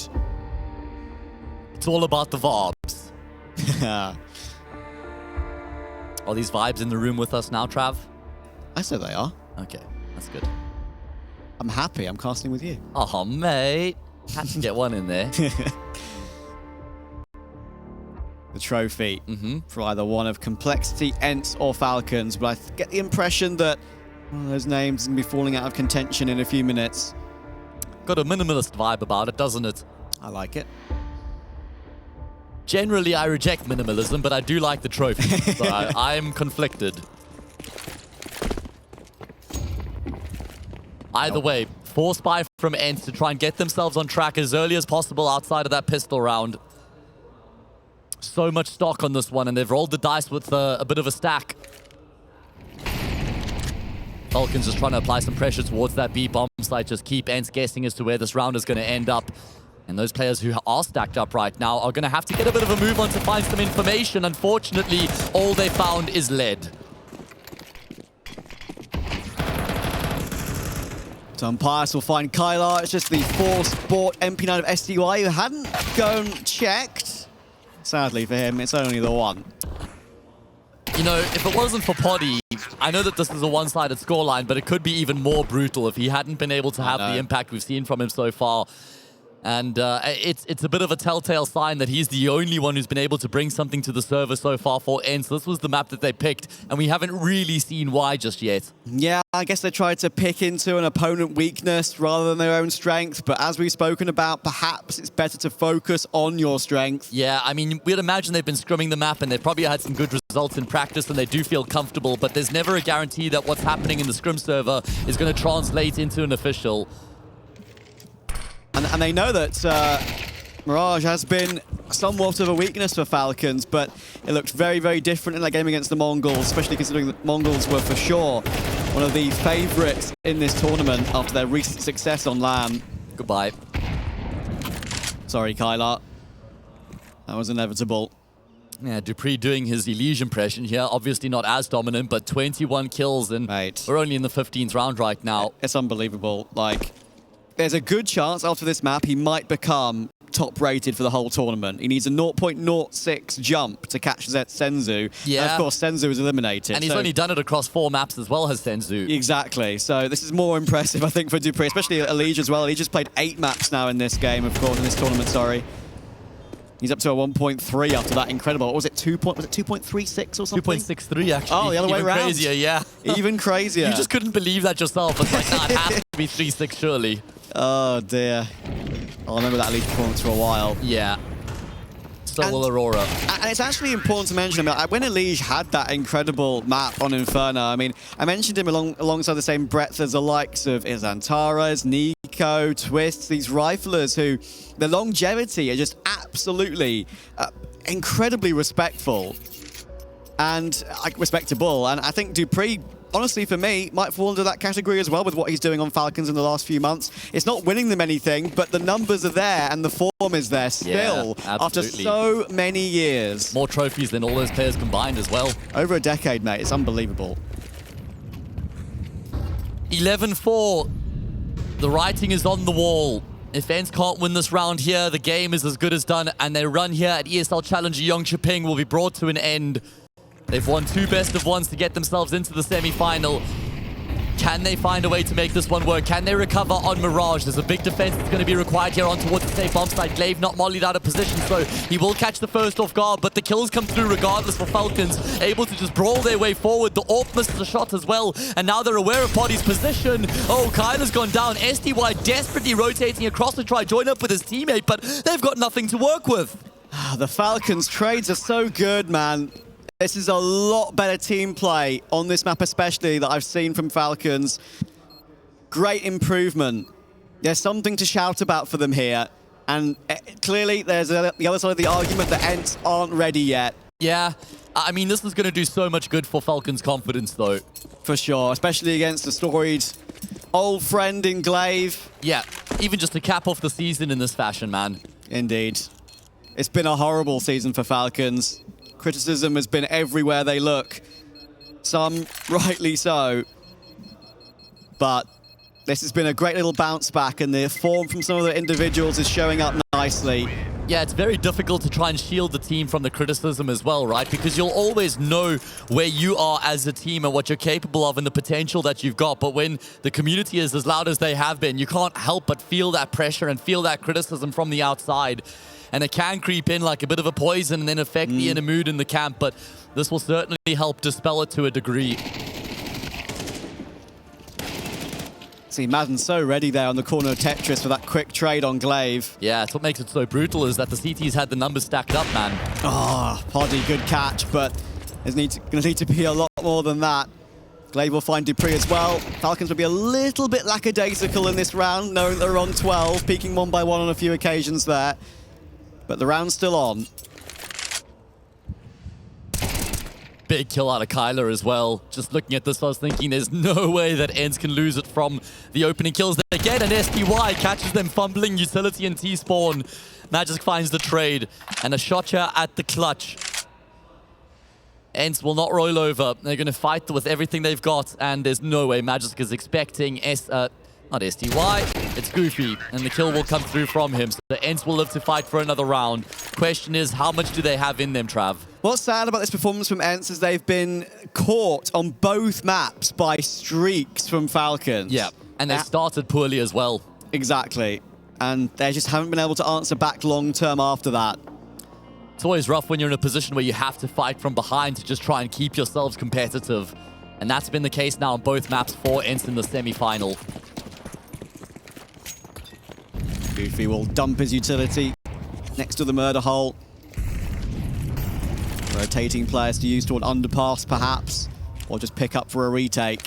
B: It's all about the vibes. Are these vibes in the room with us now, Trav?
A: I say they are.
B: Okay, that's good.
A: I'm happy I'm casting with you.
B: Oh, mate. Had to get one in there.
A: The trophy for either one of Complexity, ENCE, or Falcons, but I get the impression that one of those names is going to be falling out of contention in a few minutes.
B: Got a minimalist vibe about it, doesn't it?
A: I like it.
B: Generally, I reject minimalism, but I do like the trophy, so I am conflicted. Either way, force buy from ENCE to try and get themselves on track as early as possible outside of that pistol round. So much stock on this one, and they've rolled the dice with a bit of a stack. Falcons just trying to apply some pressure towards that B bomb site, just keep ENCE guessing as to where this round is going to end up. And those players who are stacked up right now are going to have to get a bit of a move on to find some information. Unfortunately, all they found is lead.
A: So Umpires will find Kylar. It's just the four-sport MP9 of SDY who hadn't gone checked. Sadly for him, it's only the one.
B: You know, if it wasn't for Poddy, I know that this is a one-sided scoreline, but it could be even more brutal if he hadn't been able to have the impact we've seen from him so far. And it's a bit of a telltale sign that he's the only one who's been able to bring something to the server so far for ENCE. This was the map that they picked, and we haven't really seen why just yet.
A: Yeah, I guess they tried to pick into an opponent weakness rather than their own strength, but as we've spoken about, perhaps it's better to focus on your strength.
B: Yeah, I mean, we'd imagine they've been scrimming the map, and they've probably had some good results in practice, and they do feel comfortable, but there's never a guarantee that what's happening in the scrim server is going to translate into an official.
A: And they know that Mirage has been somewhat of a weakness for Falcons, but it looked very, very different in that game against the Mongols, especially considering the Mongols were for sure one of the favourites in this tournament after their recent success on LAN.
B: Goodbye.
A: Sorry, Kylar. That was inevitable.
B: Yeah, Dupree doing his Elysian impression here. Obviously not as dominant, but 21 kills, and we're only in the 15th round right now.
A: It's unbelievable. Like, there's a good chance after this map he might become top-rated for the whole tournament. He needs a 0.06 jump to catch Senzu.
B: Yeah.
A: And of course, Senzu is eliminated.
B: And he's only done it across 4 maps as well, has Senzu.
A: Exactly. So this is more impressive, I think, for Dupree, especially Elige as well. Elige's played 8 maps now in this game, of course, in this tournament, sorry. He's up to a 1.3 after that. Incredible. What was it, 2.36 or something?
B: 2.63, actually.
A: Oh, the other way around.
B: Even crazier, yeah.
A: Even crazier.
B: You just couldn't believe that yourself. It's like, nah, it has to be 3.6, surely.
A: Oh, dear. I'll remember that Elige performance for a while.
B: Yeah. So will Aurora.
A: And it's actually important to mention, I mean, when Elige had that incredible map on Inferno, I mean, I mentioned him alongside the same breadth as the likes of Izantaras, Nico, Twists, these riflers who, the longevity are just absolutely incredibly respectful and respectable. And I think Dupree, honestly, for me, might fall into that category as well with what he's doing on Falcons in the last few months. It's not winning them anything, but the numbers are there and the form is there still after so many years.
B: More trophies than all those players combined as well.
A: Over a decade, mate. It's unbelievable.
B: 11-4. The writing is on the wall. If ENCE can't win this round here, the game is as good as done, and their run here at ESL Challenger Jönköping will be brought to an end. They've won 2 best-of-1s to get themselves into the semi-final. Can they find a way to make this one work? Can they recover on Mirage? There's a big defense that's going to be required here on towards the safe bomb side. Glaive not mollied out of position, so he will catch the first off guard, but the kills come through regardless for Falcons, able to just brawl their way forward. The AWP misses a shot as well, and now they're aware of Poddy's position. Oh, Kyler's gone down. SDY desperately rotating across to try join up with his teammate, but they've got nothing to work with.
A: The Falcons trades are so good, man. This is a lot better team play on this map especially that I've seen from Falcons. Great improvement. There's something to shout about for them here. And clearly there's the other side of the argument that ENCE aren't ready yet.
B: Yeah, I mean, this is going to do so much good for Falcons' confidence though.
A: For sure, especially against the storied old friend in Glaive.
B: Yeah, even just to cap off the season in this fashion, man.
A: Indeed. It's been a horrible season for Falcons. Criticism has been everywhere they look. Some rightly so. But this has been a great little bounce back, and the form from some of the individuals is showing up nicely.
B: Yeah, it's very difficult to try and shield the team from the criticism as well, right? Because you'll always know where you are as a team and what you're capable of and the potential that you've got. But when the community is as loud as they have been, you can't help but feel that pressure and feel that criticism from the outside. And it can creep in like a bit of a poison and then affect the inner mood in the camp. But this will certainly help dispel it to a degree.
A: See, Madden's so ready there on the corner of Tetris for that quick trade on Glaive.
B: Yeah, it's what makes it so brutal is that the CT's had the numbers stacked up, man.
A: Oh, Poddy, good catch, but there's going to need to be a lot more than that. Glaive will find Dupree as well. Falcons will be a little bit lackadaisical in this round, knowing they're on 12, peaking 1 by 1 on a few occasions there. But the round's still on.
B: Big kill out of Kyler as well. Just looking at this, I was thinking there's no way that ENCE can lose it from the opening kills they get, and SDY catches them fumbling utility and T-spawn. Magic finds the trade, and a shot here at the clutch. ENCE will not roll over. They're going to fight with everything they've got, and there's no way Magic is expecting Not STY, it's Goofy, and the kill will come through from him. So the ENCE will live to fight for another round. Question is, how much do they have in them, Trav?
A: What's sad about this performance from ENCE is they've been caught on both maps by streaks from Falcons.
B: Yeah, and they started poorly as well.
A: Exactly. And they just haven't been able to answer back long-term after that.
B: It's always rough when you're in a position where you have to fight from behind to just try and keep yourselves competitive. And that's been the case now on both maps for ENCE in the semi-final.
A: Goofy will dump his utility next to the murder hole. Rotating players to use toward underpass, perhaps, or just pick up for a retake.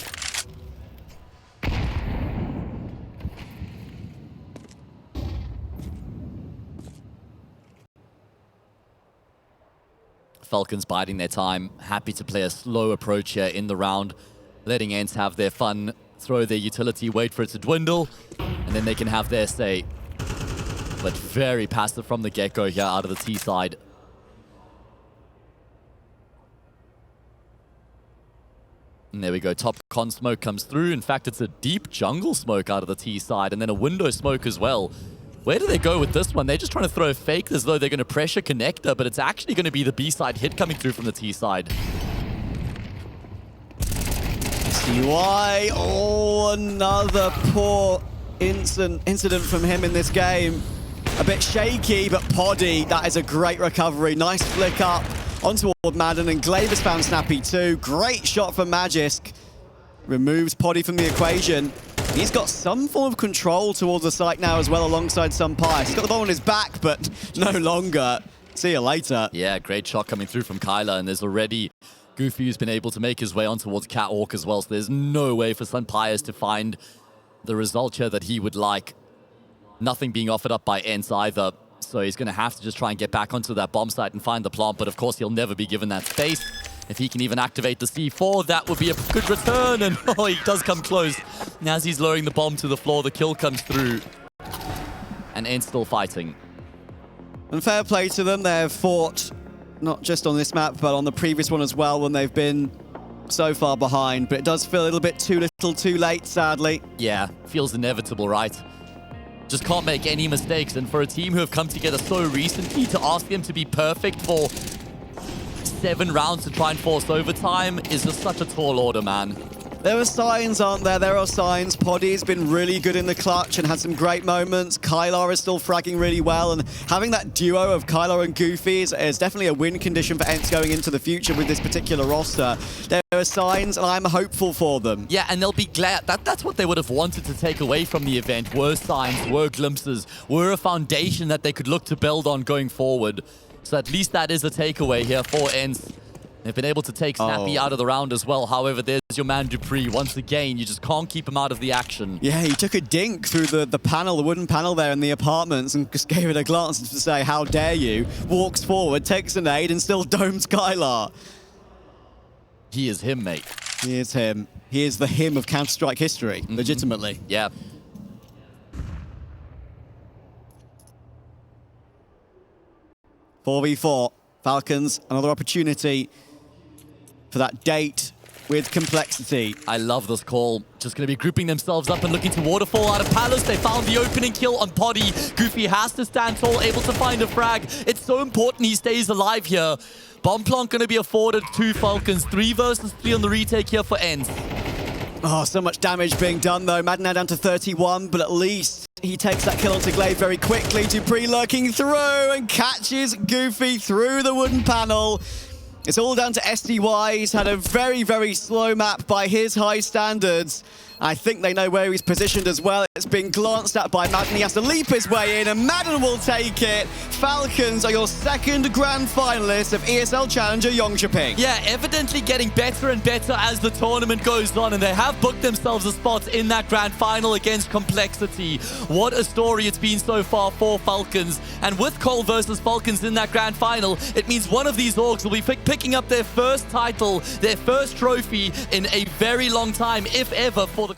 B: Falcons biding their time, happy to play a slow approach here in the round, letting ENCE have their fun, throw their utility, wait for it to dwindle, and then they can have their say. But very passive from the get-go here out of the T side. And there we go, top con smoke comes through. In fact, it's a deep jungle smoke out of the T side, and then a window smoke as well. Where do they go with this one? They're just trying to throw a fake as though they're going to pressure connector, but it's actually going to be the B side hit coming through from the T side.
A: CY, oh, another poor incident from him in this game. A bit shaky, but Poddy, that is a great recovery. Nice flick up onto Madden, and Glavis found Snappy too. Great shot from Magisk. Removes Poddy from the equation. He's got some form of control towards the site now as well, alongside Sunpius. He's got the ball on his back, but no longer. See you later.
B: Yeah, great shot coming through from Kyler, and there's already Goofy who's been able to make his way on towards Catwalk as well, so there's no way for Sunpius to find the result here that he would like. Nothing being offered up by ENCE either, so he's going to have to just try and get back onto that bomb site and find the plant, but of course he'll never be given that space. If he can even activate the C4, that would be a good return, and oh, he does come close. And as he's lowering the bomb to the floor, the kill comes through. And ENCE still fighting.
A: And fair play to them, they've fought not just on this map, but on the previous one as well when they've been so far behind, but it does feel a little bit too little too late, sadly.
B: Yeah, feels inevitable, right? Just can't make any mistakes, and for a team who have come together so recently, to ask them to be perfect for 7 rounds to try and force overtime is just such a tall order, man.
A: There are signs, aren't there? There are signs. Poddy's been really good in the clutch and had some great moments. Kylar is still fragging really well, and having that duo of Kylar and Goofy is definitely a win condition for ENCE going into the future with this particular roster. There are signs, and I'm hopeful for them.
B: Yeah, and they'll be glad. That's what they would have wanted to take away from the event, were signs, were glimpses, were a foundation that they could look to build on going forward. So at least that is a takeaway here for ENCE. They've been able to take Snappy out of the round as well. However, there's your man Dupree. Once again, you just can't keep him out of the action.
A: Yeah, he took a dink through the panel, the wooden panel there in the apartments, and just gave it a glance to say, how dare you? Walks forward, takes a nade, and still domes Kylar.
B: He is him, mate.
A: He is him. He is the him of Counter-Strike history, legitimately.
B: Yeah.
A: .4v4. Falcons, another opportunity for that date with Complexity.
B: I love this call. Just going to be grouping themselves up and looking to waterfall out of Palace. They found the opening kill on Poddy. Goofy has to stand tall, able to find a frag. It's so important he stays alive here. Bomb plant going to be afforded to Falcons. 3 versus 3 on the retake here for ENCE.
A: Oh, so much damage being done though. Madden now down to 31, but at least he takes that kill onto Glaive very quickly. Dupree lurking through and catches Goofy through the wooden panel. It's all down to SDY. He's had a very, very slow map by his high standards. I think they know where he's positioned as well. It's been glanced at by Madden. He has to leap his way in, and Madden will take it. Falcons are your second grand finalists of ESL Challenger Jönköping.
B: Yeah, evidently getting better and better as the tournament goes on, and they have booked themselves a spot in that grand final against Complexity. What a story it's been so far for Falcons. And with Cole versus Falcons in that grand final, it means one of these orgs will be picking up their first title, their first trophy in a very long time, if ever, for the